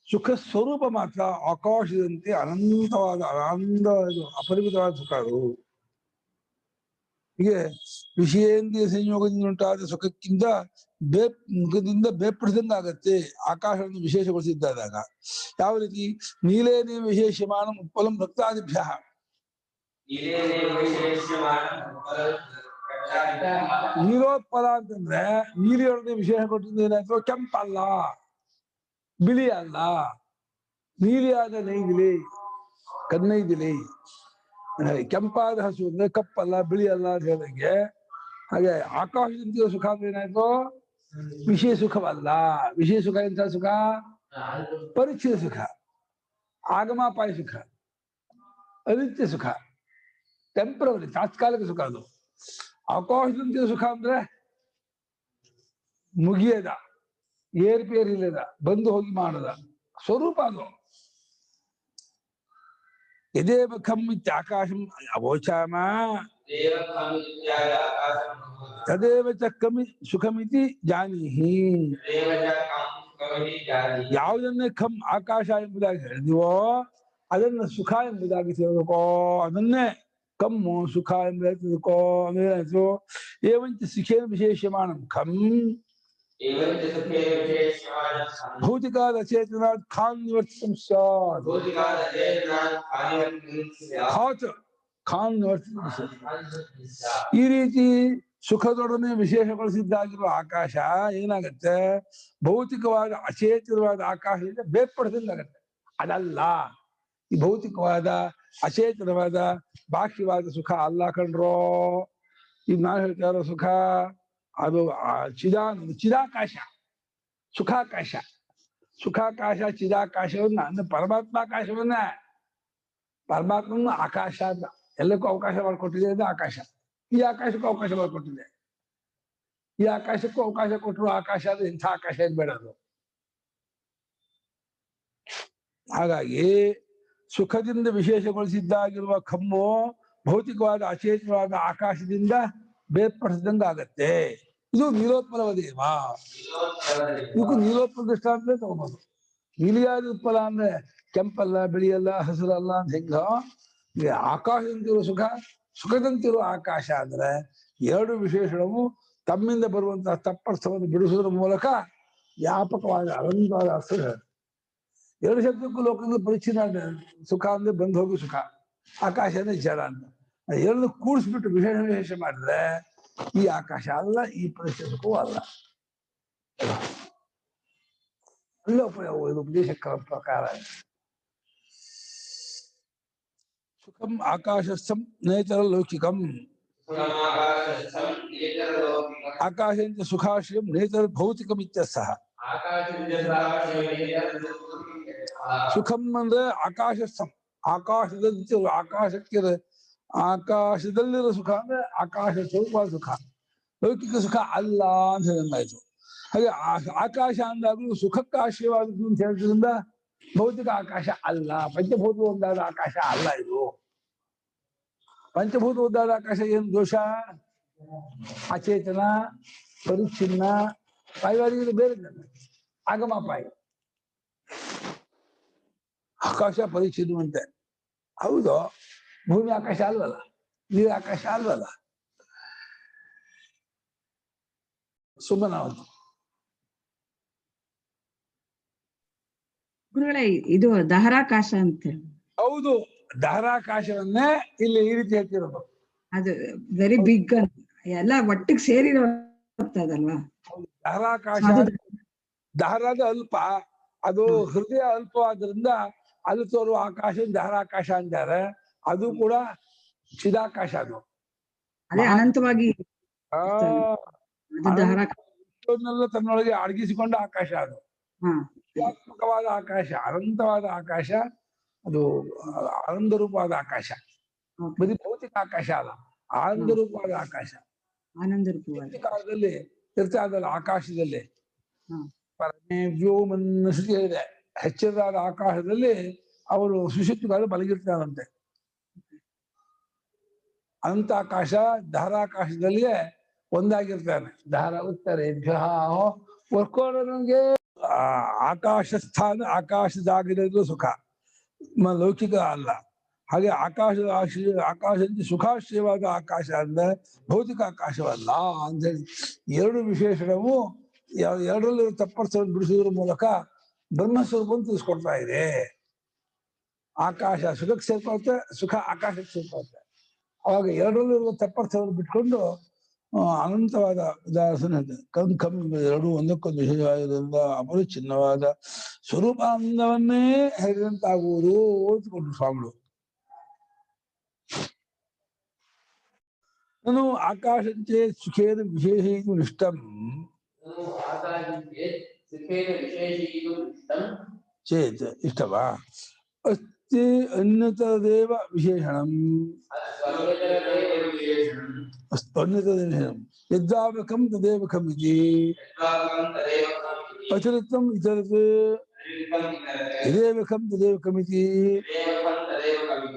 ಸುಖ ಸ್ವರೂಪ ಮಾತ್ರ ಆಕಾಶದಂತೆ ಅನಂತವಾದ ಆನಂದ, ಇದು ಅಪರಿಮಿತವಾದ ಸುಖ. ಅದು ಹೀಗೆ ವಿಷಯೇಂದ್ರಿಯ ಸಂಯೋಗದಿಂದ ಉಂಟಾದ ಸುಖಕ್ಕಿಂತ ಮುಖದಿಂದ ಬೇರ್ಪಡಿಸಿದಂಗ ಆಗತ್ತೆ ಆಕಾಶವನ್ನು ವಿಶೇಷಗೊಳಿಸಿದ್ದಾದಾಗ. ಯಾವ ರೀತಿ? ನೀಲೇನೇ ವಿಶೇಷಮಾನ ಉತ್ಪಲಂ ಭಕ್ತಾದಿಭ್ಯ. ನೀಲೋತ್ಪಲ ಅಂತಂದ್ರೆ ನೀಲಿಯೊಡನೆ ವಿಶೇಷ ಕೊಟ್ಟಿದ್ದು ಏನಾಯ್ತು? ಕೆಂಪಲ್ಲ, ಬಿಳಿ ಅಲ್ಲ, ನೀಲಿಯಾದ ನೈದಿಲಿ, ಕನ್ನೈದಿಲಿ. ಕೆಂಪಾದ ಹಸು ಅಂದ್ರೆ ಕಪ್ಪಲ್ಲ, ಬಿಳಿ ಅಲ್ಲ ಅಂತ ಹೇಳಿದಂಗೆ, ಹಾಗೆ ಆಕಾಶದಂತಿರೋ ಸುಖ ಅಂದ್ರೆ ಏನಾಯ್ತು? ವಿಷಯ ಸುಖವಲ್ಲ. ವಿಷಯ ಸುಖ ಎಂತ ಸುಖ? ಪರೀಕ್ಷಿತ ಸುಖ, ಆಗಮಾಪಾಯ ಸುಖ, ಅನಿತ್ಯ ಸುಖ, ಟೆಂಪ್ರವರಿ, ತಾತ್ಕಾಲಿಕ ಸುಖ. ಅದು ಆಕಾಶದಂತಿರೋ ಸುಖ ಅಂದ್ರೆ ಮುಗಿಯದ, ಏರ್ಪೇರಿಲ್ಲದ, ಬಂದು ಹೋಗಿ ಮಾಡದ ಸ್ವರೂಪ ಅದು. ಯದೇವ ಖಂ ಇತ್ಯಾಕಾಶಂ ಅವೋಚಾಮ ತದೇವ ಚ ಕಮಿ ಸುಖಮಿತಿ ಜಾನೀಹಿ. ಯಾವುದನ್ನೇ ಖಂ ಆಕಾಶ ಎಂಬುದಾಗಿ ಹೇಳಿದೀವೋ ಅದನ್ನ ಸುಖ ಎಂಬುದಾಗಿ ತಿಳ್ಕೋ. ಅದನ್ನೇ ಕಮ್ಮು ಸುಖ ಎಂಬುದಾಗಿ ತಿಳ್ಕೋ. ಅಂದ್ರೇನಾಯ್ತು? ಏವಂಚ ಸುಖೇನ ವಿಶೇಷಮಾನ ಖಂ ಭೌತಿಕಾದ ಅಚೇತನಾತ್ ಖಾನ್ ನಿವರ್ತಿತಂ ಸ್ಯಾತ್. ಖಾನ್ ನಿವರ್ತಿತಂ ಸ್ಯಾತ್. ಈ ರೀತಿ ಸುಖದೊಡನೆ ವಿಶೇಷಗೊಳಿಸಿದ್ದಾಗಿರುವ ಆಕಾಶ ಏನಾಗತ್ತೆ? ಭೌತಿಕವಾದ ಅಚೇತನವಾದ ಆಕಾಶದಿಂದ ಬೇರ್ಪಡಿಸಿದ್ದಾಗತ್ತೆ. ಅದಲ್ಲ, ಈ ಭೌತಿಕವಾದ ಅಚೇತನವಾದ ಬಾಹ್ಯವಾದ ಸುಖ ಅಲ್ಲ ಕಣ್ರೋ. ಈಗ ನಾನು ಹೇಳ್ತಾ ಇರೋ ಸುಖ ಅದು ಚಿದಾಕಾಶ, ಸುಖಾಕಾಶ. ಸುಖಾಕಾಶ ಚಿದಾಕಾಶವನ್ನ ಅಂದ್ರೆ ಪರಮಾತ್ಮಾಕಾಶವನ್ನ, ಪರಮಾತ್ಮನ ಆಕಾಶ ಅಂತ ಎಲ್ಲಕ್ಕೂ ಅವಕಾಶ ಮಾಡಿಕೊಟ್ಟಿದೆ ಅಂದ್ರೆ ಆಕಾಶ. ಈ ಆಕಾಶಕ್ಕೂ ಅವಕಾಶ ಮಾಡಿಕೊಟ್ಟಿದೆ. ಈ ಆಕಾಶಕ್ಕೂ ಅವಕಾಶ ಕೊಟ್ಟರು ಆಕಾಶ ಅಂದ್ರೆ ಇಂಥ ಆಕಾಶ ಏನ್ ಬೇಡ ಅದು. ಹಾಗಾಗಿ ಸುಖದಿಂದ ವಿಶೇಷಗೊಳಿಸಿದ್ದಾಗಿರುವ ಖಮ್ಮು ಭೌತಿಕವಾದ ಅಚೇತನವಾದ ಆಕಾಶದಿಂದ ಬೇರ್ಪಡಿಸಿದಂಗ ಆಗತ್ತೆ. ಇದು ನೀಲೋತ್ಪಲವದೇವ. ಇದಕ್ಕೂ ನೀಲೋತ್ಪಲ ದೃಷ್ಟಾಂತ ತಗೋಬಹುದು. ನೀಲಿಯಾದ ಉತ್ಪಲ ಅಂದ್ರೆ ಕೆಂಪಲ್ಲ, ಬಿಳಿಯಲ್ಲ, ಹಸಿರಲ್ಲ ಅಂತ ಹೆಂಗ ಆಕಾಶದಂತಿರುವ ಸುಖ, ಸುಖದಂತಿರುವ ಆಕಾಶ ಅಂದ್ರೆ ಎರಡು ವಿಶೇಷಣವು ತಮ್ಮಿಂದ ಬರುವಂತಹ ತಪ್ಪರ್ಥವನ್ನು ಬಿಡಿಸುವುದರ ಮೂಲಕ ವ್ಯಾಪಕವಾದ ಅನಂತವಾದ ಅರ್ಥ ಹೇಳುತ್ತೆ. ಎರಡು ಶಬ್ದಕ್ಕೂ ಲೋಕದಲ್ಲಿ ಪರಿಚಯ. ಸುಖ ಅಂದ್ರೆ ಬಂದು ಹೋಗಿ ಸುಖ, ಆಕಾಶ ಅಂದ್ರೆ ಜಡ ಅಂತ. ಎರಡು ಕೂಡಿಸ್ಬಿಟ್ಟು ವಿಶೇಷ ಮಾಡಿದ್ರೆ ಈ ಆಕಾಶ ಅಲ್ಲ, ಈ ಪರಿಚಯ ಸುಖವೂ ಅಲ್ಲ. ಒಳ್ಳೆ ಉಪಯೋಗ ಇದು ಉಪದೇಶಕರ ಪ್ರಕಾರ. ಸುಖಂ ಆಕಾಶಸ್ಥಂ ನೇತರ ಲೌಕಿಕಂ. ಆಕಾಶಂಚ ಸುಖಾಶ್ರಯಂ ನೇತರ ಭೌತಿಕಂ ಇತ್ಯರ್ಥಃ. ಸುಖಂ ಅಂದ್ರೆ ಆಕಾಶಸ್ಥಂ, ಆಕಾಶದಂತೆ ಆಕಾಶಕ್ಕೆ ಆಕಾಶದಲ್ಲಿರೋ ಸುಖ ಅಂದ್ರೆ ಆಕಾಶ ಸ್ವರೂಪವಾದ ಸುಖ, ಲೌಕಿಕ ಸುಖ ಅಲ್ಲ ಅಂತ ಹೇಳಿದಂಗಾಯ್ತು. ಹಾಗೆ ಆಕಾಶ ಅಂದಾಗಲೂ ಸುಖಕ್ಕೆ ಆಶ್ರಯವಾದದ್ದು ಅಂತ ಹೇಳಿದ್ರಿಂದ ಭೌತಿಕ ಆಕಾಶ ಅಲ್ಲ, ಪಂಚಭೂತ ಒಂದಾದ ಆಕಾಶ ಅಲ್ಲ ಇದು. ಪಂಚಭೂತ ಒಂದಾದ ಆಕಾಶ ಏನು ದೋಷ? ಅಚೇತನ, ಪರಿಚ್ಛಿನ್ನ, ಪಾರಿವಾರಿಕ ಬೇರೆ ಆಗಮಾಪಾಯ. ಆಕಾಶ ಪರಿಚ್ಛಿನ್ನವಂತೆ. ಹೌದು, ಭೂಮಿ ಆಕಾಶ ಅಲ್ವಲ್ಲ, ನೀರು ಆಕಾಶ ಅಲ್ವಲ್ಲ. ಸುಮ್ಮನಾವತ್ತು ಗುರುಗಳೇ, ಇದು ದಹರಾಕಾಶ ಅಂತ. ಹೌದು, ದಹರಾಕಾಶವನ್ನೇ ಇಲ್ಲಿ ಈ ರೀತಿ ಹೇಳ್ತಿರೋದು. ಅದು ವೆರಿ ಬಿಗ್ ಅಂತ, ಎಲ್ಲ ಒಟ್ಟಿಗೆ ಸೇರಿರೋದಲ್ವಾ ದಹರಾಕಾಶ. ದಹರಾದ ಅಲ್ಪ, ಅದು ಹೃದಯ ಅಲ್ಪವಾದ್ರಿಂದ ಅಲ್ಲಿ ತೋರುವ ಆಕಾಶ ದಹರಾಕಾಶ ಅಂತಾರೆ. ಅದು ಕೂಡ ಚಿದಾಕಾಶ. ಅದು ಅದೇ ಅನಂತವಾಗಿ ತನ್ನೊಳಗೆ ಅಡಗಿಸಿಕೊಂಡ ಆಕಾಶ. ಅದು ಕ್ರಿಯಾತ್ಮಕವಾದ ಆಕಾಶ, ಅನಂತವಾದ ಆಕಾಶ, ಅದು ಆನಂದ ರೂಪವಾದ ಆಕಾಶ. ಬರೀ ಭೌತಿಕ ಆಕಾಶ ಅಲ್ಲ, ಆನಂದ ರೂಪವಾದ ಆಕಾಶ. ಆನಂದ ರೂಪವಾದ ಕಾಲದಲ್ಲಿ ಇರ್ತಾ ಇದ್ದಲ್ಲ ಆಕಾಶದಲ್ಲಿ ವ್ಯೋಮನ್ನ ಶ್ರುತಿ ಹೇಳಿದೆ. ಹೆಚ್ಚದಾದ ಆಕಾಶದಲ್ಲಿ ಅವರು ಸುಶುದ್ಧವಾಗಿ ಮಲಗಿರ್ತಾರಂತೆ. ಅನಂತ ಆಕಾಶ ದಹರಾಕಾಶದಲ್ಲಿಯೇ ಒಂದಾಗಿರ್ತಾನೆ. ದಹರ ಉತ್ತರೇಭ್ಯ ವರ್ಕೋಣನಿಗೆ ಆಕಾಶ ಸ್ಥಾನ, ಆಕಾಶದಾಗಿರೋದು ಸುಖ, ಲೌಕಿಕ ಅಲ್ಲ. ಹಾಗೆ ಆಕಾಶದಿಂದ ಸುಖಾಶ್ರಯವಾದ ಆಕಾಶ ಅಂದ್ರೆ ಭೌತಿಕ ಆಕಾಶವಲ್ಲ ಅಂತ ಹೇಳಿ ಎರಡು ವಿಶೇಷಣವು ಎರಡರಲ್ಲಿ ತಪ್ಪರ್ಥವನ್ನು ಬಿಡಿಸುವುದರ ಮೂಲಕ ಬ್ರಹ್ಮಸ್ವರೂಪವನ್ನು ತಿಳಿಸ್ಕೊಡ್ತಾ ಇದೆ. ಆಕಾಶ ಸುಖಕ್ಕೆ ಸೇರ್ಕೊಳ್ತೆ, ಸುಖ ಆಕಾಶಕ್ಕೆ ಸೇರ್ಕೊಳ್ತೆ. ಅವಾಗ ಎರಡರಲ್ಲಿರುವ ತಪ್ಪರ್ಥವನ್ನು ಬಿಟ್ಕೊಂಡು ಅನಂತವಾದ ಉದಾಹರಣೆ ಕಂ ಎರಡು ಒಂದಕ್ಕೊಂದು ವಿಷಯವಾಗಿರೋದ್ರಿಂದ ಅಪರಿಚ್ಛಿನ್ನವಾದ ಸ್ವರೂಪಾನಂದವನ್ನೇ ಹೇಳಿದಂತಾಗುವುದು ಓದಿಕೊಂಡ್ರು ಸ್ವಾಮಿಗಳು. ನಾನು ಆಕಾಶಂಚೆ ಸುಖೇನ ವಿಶೇಷ ಇಷ್ಟಂ ननु आकाशं चेत् सुखेन विशेषयितुम् इष्टं चेत् इष्टवा अस्ति अन्यतदेव विशेषणम् अन्यतरदेव विशेषणम् अन्यतदेव यद्वावकं तदेव खम् इति यद्वावकं तदेव खम् इति अतिरिक्तम् इतरत् यदेव खम् तदेव खम् इति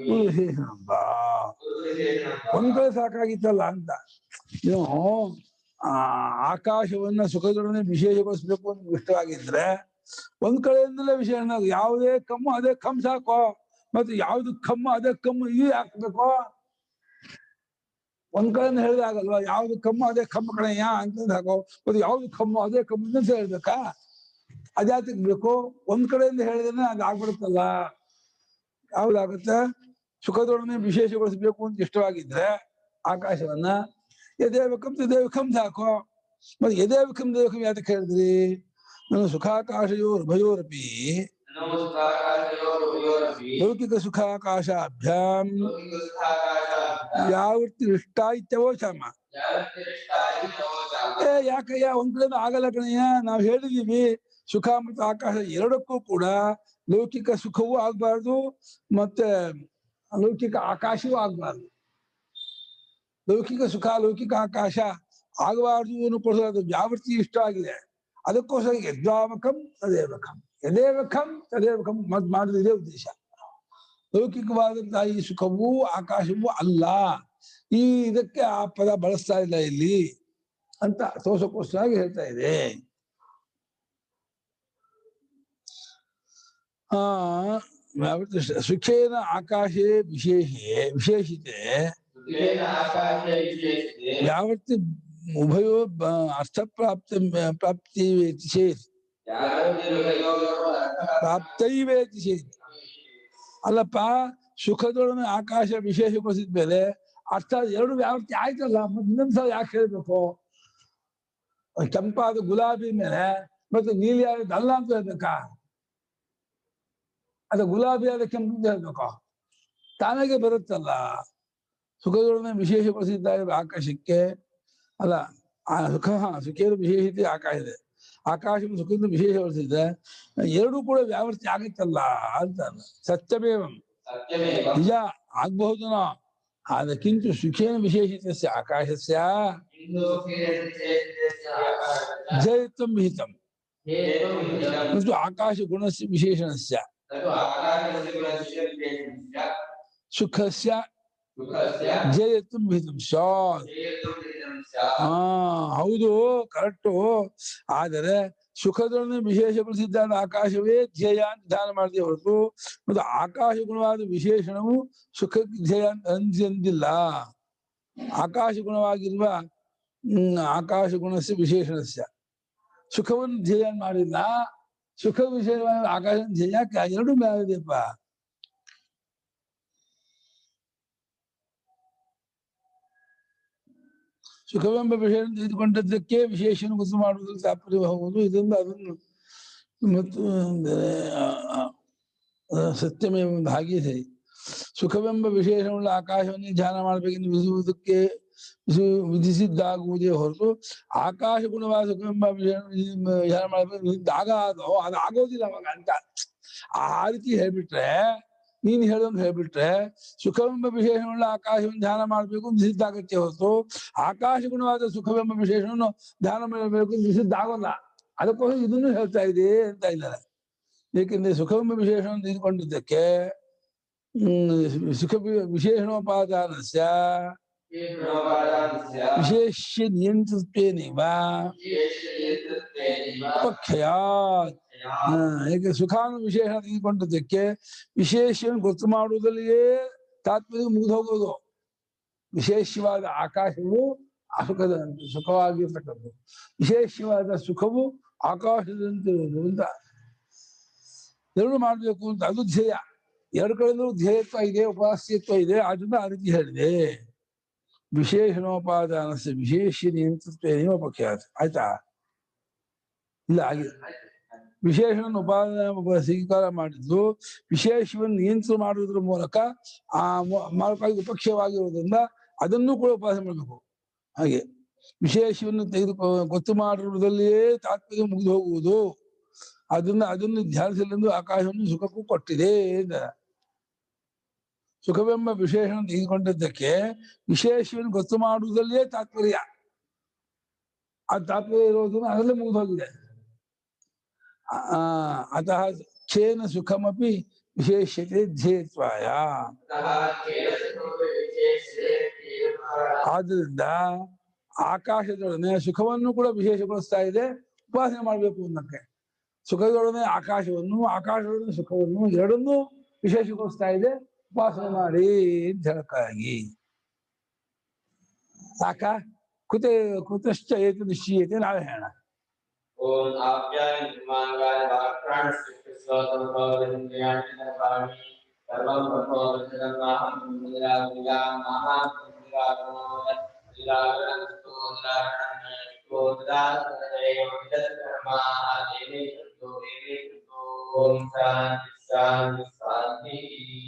ವಿಶೇಷಣಂ ಬಾ ಒಂದ್ ಕಡೆ ಸಾಕಾಗಿತ್ತಲ್ಲ ಅಂತ ನೀವು ಆಕಾಶವನ್ನ ಸುಖದೊಡನೆ ವಿಶೇಷಗೊಳಿಸ್ಬೇಕು ಅಂತ ಇಷ್ಟವಾಗಿದ್ರೆ ಒಂದ್ ಕಡೆಯಿಂದಲೇ ವಿಶೇಷಣ ಯಾವುದೇ ಕಮ್ಮು ಅದೇ ಕಮ್ ಸಾಕೋ ಮತ್ತೆ ಯಾವ್ದು ಕಮ್ಮು ಅದೇ ಕಮ್ಮು ಈ ಹಾಕ್ಬೇಕು ಒಂದ್ ಕಡೆಯಿಂದ ಹೇಳಿದಾಗಲ್ವಾ ಯಾವ್ದು ಕಮ್ಮು ಅದೇ ಕಮ್ಮು ಕಣಯ್ಯ ಅಂತ ಹಾಕೋ ಮತ್ತೆ ಯಾವ್ದು ಕಮ್ಮು ಅದೇ ಕಮ್ಮು ಅಂತ ಹೇಳ್ಬೇಕಾ ಅದ್ಯಾತಕ್ ಬೇಕು ಒಂದ್ ಕಡೆಯಿಂದ ಹೇಳಿದ್ರೆ ಅದು ಆಗ್ಬಿಡುತ್ತಲ್ಲ ಯಾವ್ದಾಗುತ್ತೆ ಸುಖದೊಡನೆ ವಿಶೇಷಗೊಳಿಸ್ಬೇಕು ಅಂತ ಇಷ್ಟವಾಗಿದ್ರೆ ಆಕಾಶವನ್ನ ಯದೇವಕಂ ತದೇವಕಂ ಸಾಕೋ ಮತ್ತೆ ಯದೇವಕಂ ದೇವಕಂ ಯಾತಕ್ಕೆ ಹೇಳಿದ್ರಿ ನಾನು ಸುಖಾಕಾಶಯೋರ್ಭಯೋರಪಿ ಲೌಕಿಕ ಸುಖಾಕಾಶಾಭ್ಯಾಂ ಯಾವೃತ್ತಿ ಇಷ್ಟ ಇತ್ಯವೋಚಾಮ ಯಾಕಯ್ಯ ಒಂದ್ ಕಡೆ ಆಗಲ್ಲ ಕಣಯ್ಯ ನಾವ್ ಹೇಳಿದೀವಿ ಸುಖ ಮತ್ತು ಆಕಾಶ ಎರಡಕ್ಕೂ ಕೂಡ ಲೌಕಿಕ ಸುಖವೂ ಆಗ್ಬಾರ್ದು ಮತ್ತೆ ಲೌಕಿಕ ಆಕಾಶವೂ ಆಗ್ಬಾರ್ದು ಲೌಕಿಕ ಸುಖ ಲೌಕಿಕ ಆಕಾಶ ಆಗಬಾರ್ದು ಅನ್ನೋಕ್ಕೋಸ್ಕರ ಅದು ಯಾವೃತ್ತಿ ಇಷ್ಟ ಆಗಿದೆ ಅದಕ್ಕೋಸ್ಕರ ಯದ್ವಾವಕಂ ತದೇವಕಂ ಯದೇವಕಂ ತದೇವಕಂ ಮತ್ ಮಾಡಿದ ಇದೇ ಉದ್ದೇಶ ಲೌಕಿಕವಾದಂತಹ ಈ ಸುಖವೂ ಆಕಾಶವೂ ಅಲ್ಲ ಈ ಇದಕ್ಕೆ ಆ ಪದ ಬಳಸ್ತಾ ಇಲ್ಲ ಇಲ್ಲಿ ಅಂತ ತೋರ್ಸಕ್ಕೋಸ್ಕರ ಹೇಳ್ತಾ ಇದೆ ಸುಖೇನ ಆಕಾಶೇ ವಿಶೇಷಿತೆ ಯಾವತ್ತಿ ಉಭಯೋ ಅರ್ಥ ಪ್ರಾಪ್ತಿವೇತಿ ಚೇತ್ ಪ್ರಾಪ್ತೈವೇತಿ ಚೇತ್ ಅಲ್ಲಪ್ಪ ಸುಖದೊಡನೆ ಆಕಾಶ ವಿಶೇಷಗೊಳಿಸಿದ ಮೇಲೆ ಅರ್ಥ ಎರಡು ವ್ಯಾವೃತ್ತಿ ಆಯ್ತಲ್ಲ ಮತ್ತೆ ಇನ್ನೊಂದ್ಸಲ ಯಾಕೆ ಹೇಳ್ಬೇಕು ಕೆಂಪಾದ ಗುಲಾಬಿ ಮೇಲೆ ಮತ್ತೆ ನೀಲಿ ಆದಲ್ಲ ಅಂತ ಹೇಳ್ಬೇಕಾ ಅದು ಗುಲಾಬಿ ಆದ ಕೆಂಪು ಅಂತ ಹೇಳ್ಬೇಕು ತಾನಾಗೆ ಬರುತ್ತಲ್ಲ ಸುಖದೊಡನೆ ವಿಶೇಷಗೊಳಿಸಿದ್ದಾರೆ ಆಕಾಶಕ್ಕೆ ಅಲ್ಲ ಆ ಸುಖೇನ ವಿಶೇಷತೆ ಆಕಾಶ ಇದೆ ಆಕಾಶವನ್ನು ಸುಖದಿಂದ ವಿಶೇಷಗೊಳಿಸಿದ್ರೆ ಎರಡೂ ಕೂಡ ವ್ಯಾವೃತ್ತಿ ಆಗುತ್ತಲ್ಲ ಅಂತ ಸತ್ಯಮೇವಂ ನಿಜ ಆಗ್ಬಹುದು ಅದಕ್ಕಿಂತ ಸುಖೇನ ವಿಶೇಷಿತಸ್ಯ ಆಕಾಶಸ್ಯ ಜಯತ್ವಂ ವಿಹಿತಂ ಮತ್ತು ಆಕಾಶ ಗುಣಸ್ಯ ವಿಶೇಷಣಸ್ಯ ಸುಖಸ್ಯ ಜಯತ್ವಂ ವಿಹಿತಂ ಸ್ಯಾತ್ ಹೌದು ಕರೆಕ್ಟು ಆದರೆ ಸುಖದೊಡನೆ ವಿಶೇಷಗೊಳಿಸಿದ್ದಾದ ಆಕಾಶವೇ ಧ್ಯೇಯ ಅಂತ ಧ್ಯಾನ ಮಾಡಿದೆ ಹೊರತು ಮತ್ತು ಆಕಾಶ ಗುಣವಾದ ವಿಶೇಷಣವು ಸುಖಕ್ಕೆ ಧ್ಯೇಯ ಅಂತ ಅಂದಿಲ್ಲ ಆಕಾಶ ಗುಣವಾಗಿರುವ ಆಕಾಶ ಗುಣಸ್ಯ ವಿಶೇಷಣಸ್ಯ ಸುಖವನ್ನು ಧ್ಯೇಯ ಮಾಡಿಲ್ಲ ಸುಖ ವಿಶೇಷವಾದ ಆಕಾಶ ಧ್ಯೇಯ ಎರಡು ಮೇಲಿದೆಯಪ್ಪ ಸುಖವೆಂಬ ವಿಷಯ ತಿಳಿದುಕೊಂಡದ್ದಕ್ಕೆ ವಿಶೇಷಣ ಗೊತ್ತು ಮಾಡುವುದಕ್ಕೆ ತಾತ್ಪರ್ಯ ಹೋಗುವುದು ಇದರಿಂದ ಅದನ್ನು ಮತ್ತು ಸತ್ಯಮೇವ ಒಂದು ಹಾಗೆ ಸರಿ ಸುಖವೆಂಬ ವಿಶೇಷವುಳ್ಳ ಆಕಾಶವನ್ನೇ ಧ್ಯಾನ ಮಾಡಬೇಕೆಂದು ವಿಧಿಸುವುದಕ್ಕೆ ವಿಧಿಸಿದ್ದಾಗುವುದೇ ಹೊರತು ಆಕಾಶ ಗುಣವಾದ ಸುಖವೆಂಬ ವಿಷಯ ಧ್ಯಾನ ಮಾಡಬೇಕು ಅದು ಆಗೋದಿಲ್ಲ ಅವಾಗ ಅಂತ ಆ ರೀತಿ ಹೇಳ್ಬಿಟ್ರೆ ನೀನ್ ಹೇಳೋದು ಹೇಳ್ಬಿಟ್ರೆ ಸುಖವೆಂಬ ವಿಶೇಷವುಳ್ಳ ಆಕಾಶವನ್ನು ಧ್ಯಾನ ಮಾಡಬೇಕು ನಿಷಿದ್ಧಾಗತ್ತೆ ಹೊರತು ಆಕಾಶ ಗುಣವಾದ ಸುಖವೆಂಬ ವಿಶೇಷವನ್ನು ಧ್ಯಾನ ಮಾಡಬೇಕು ನಿಷಿದ್ಧಾಗೋಲ್ಲ ಅದಕ್ಕೋಸ್ಕರ ಇದನ್ನು ಹೇಳ್ತಾ ಇದೆ ಅಂತ ಇದ್ದಾರೆ ಏಕೆಂದ್ರೆ ಸುಖವೆಂಬ ವಿಶೇಷವನ್ನು ತಿಳಿದುಕೊಂಡಿದ್ದಕ್ಕೆ ಸುಖ ವಿಶೇಷಣೋಪಾದಾನಸ್ಯ ವಿಶೇಷ್ಯ ನಿಯಂತ್ರಿತ್ವೇನೈವ ಉಪಖ್ಯಾತ್ ಏಕೆ ಸುಖಾನು ವಿಶೇಷಣ ತೆಗೆದುಕೊಂಡದ್ದಕ್ಕೆ ವಿಶೇಷವನ್ನು ಗೊತ್ತು ಮಾಡುವುದಲ್ಲಿಯೇ ತಾತ್ಪರ್ಯ ಮುಗಿದು ಹೋಗೋದು ವಿಶೇಷವಾದ ಆಕಾಶವು ಅಸುಖದಂತೆ ಸುಖವಾಗಿರ್ತಕ್ಕದ್ದು ವಿಶೇಷವಾದ ಸುಖವು ಆಕಾಶದಂತಿರುವುದು ಅಂತ ಎರಡು ಮಾಡಬೇಕು ಅಂತ ಅದು ಧ್ಯೇಯ ಎರಡು ಕಡೆಯಲ್ಲೂ ಧ್ಯೇಯತ್ವ ಇದೆ ಉಪಾಸ್ಯತ್ವ ಇದೆ ಆದ್ರಿಂದ ಆ ರೀತಿ ಹೇಳಿದೆ ವಿಶೇಷಣೋಪಾದಾನಸ್ಯ ವಿಶೇಷ ನಿಯಂತ್ರಿತ್ವೇನೈವ ಉಪಖ್ಯಾತ್ ಆಯ್ತಾ ಇಲ್ಲ ಹಾಗೆ ವಿಶೇಷಣ ಉಪಾದಾನ ಸ್ವೀಕಾರ ಮಾಡಿದ್ದು ವಿಶೇಷವನ್ನು ನಿಯಂತ್ರಣ ಮಾಡುವುದರ ಮೂಲಕ ಆ ಮೂಲಕವಾಗಿ ಉಪಕ್ಷವಾಗಿರುವುದರಿಂದ ಅದನ್ನು ಕೂಡ ಉಪಾಸನೆ ಮಾಡಬೇಕು ಹಾಗೆ ವಿಶೇಷವನ್ನು ಗೊತ್ತು ಮಾಡಿರುವುದರಲ್ಲಿಯೇ ತಾತ್ಪರ್ಯ ಮುಗಿದು ಹೋಗುವುದು. ಅದನ್ನು ಧ್ಯಾನಿಸಲೆಂದು ಆಕಾಶವನ್ನು ಸುಖಕ್ಕೂ ಕೊಟ್ಟಿದೆ ಅಂತ. ಸುಖವೆಂಬ ವಿಶೇಷಣ ತೆಗೆದುಕೊಂಡದ್ದಕ್ಕೆ ವಿಶೇಷವನ್ನು ಗೊತ್ತು ಮಾಡುವುದರಲ್ಲಿಯೇ ತಾತ್ಪರ್ಯ. ಆ ತಾತ್ಪರ್ಯ ಇರೋದನ್ನು ಅದರಲ್ಲೇ ಮುಗಿದು ಹೋಗಿದೆ. ಅತಃ ಚೇನ ಸುಖಮಪಿ ವಿಶೇಷತೆ ಧ್ಯೇಯತ್ವಾಯ. ಆದ್ರಿಂದ ಆಕಾಶದೊಡನೆ ಸುಖವನ್ನು ಕೂಡ ವಿಶೇಷಗೊಳಿಸ್ತಾ ಇದೆ. ಉಪಾಸನೆ ಮಾಡಬೇಕು ಅನ್ನಕ್ಕೆ ಸುಖದೊಡನೆ ಆಕಾಶವನ್ನು, ಆಕಾಶದೊಡನೆ ಸುಖವನ್ನು ಎರಡನ್ನೂ ವಿಶೇಷಗೊಳಿಸ್ತಾ ಇದೆ. ಉಪಾಸನೆ ಮಾಡಿ ಅಂತ ಹೇಳಕ್ಕಾಗಿ ಸಾಕ. ಕುತಶ್ಚ ಏತ ನಿಶ್ಚೀಯತೆ ನಾಳೆ ಹೇಳ. ಓಂ ಆಪ್ಯಾಯ ನಿರ್ಮಾಂಗಾಯ ವಾಕ್ಪ್ರಾಣ ಶ್ರೀಕೃಷ್ಣೋತ್ತಮ ಭಗವಂತಯಾನಿ ಸರ್ವಾಣಿ ಸರ್ವಂ ಬ್ರಹ್ಮೋಪನಿಷದನ್ನಾಹಂ ಮುಂದಿರಾಗುಯಾ ಮಹಾಂ ಮುಂದಿರಾಗೋಯ ವಿರಾಗಣಂತೋ ದಾರಣಂತೋ ದಾಸನದೇವ ವಿದಧರ್ಮಾ ದೇವಿ ಶಬ್ದೋ ಓಂ ಶಾಂತಿ ಶಾಂತಿ ಶಾಂತಿ.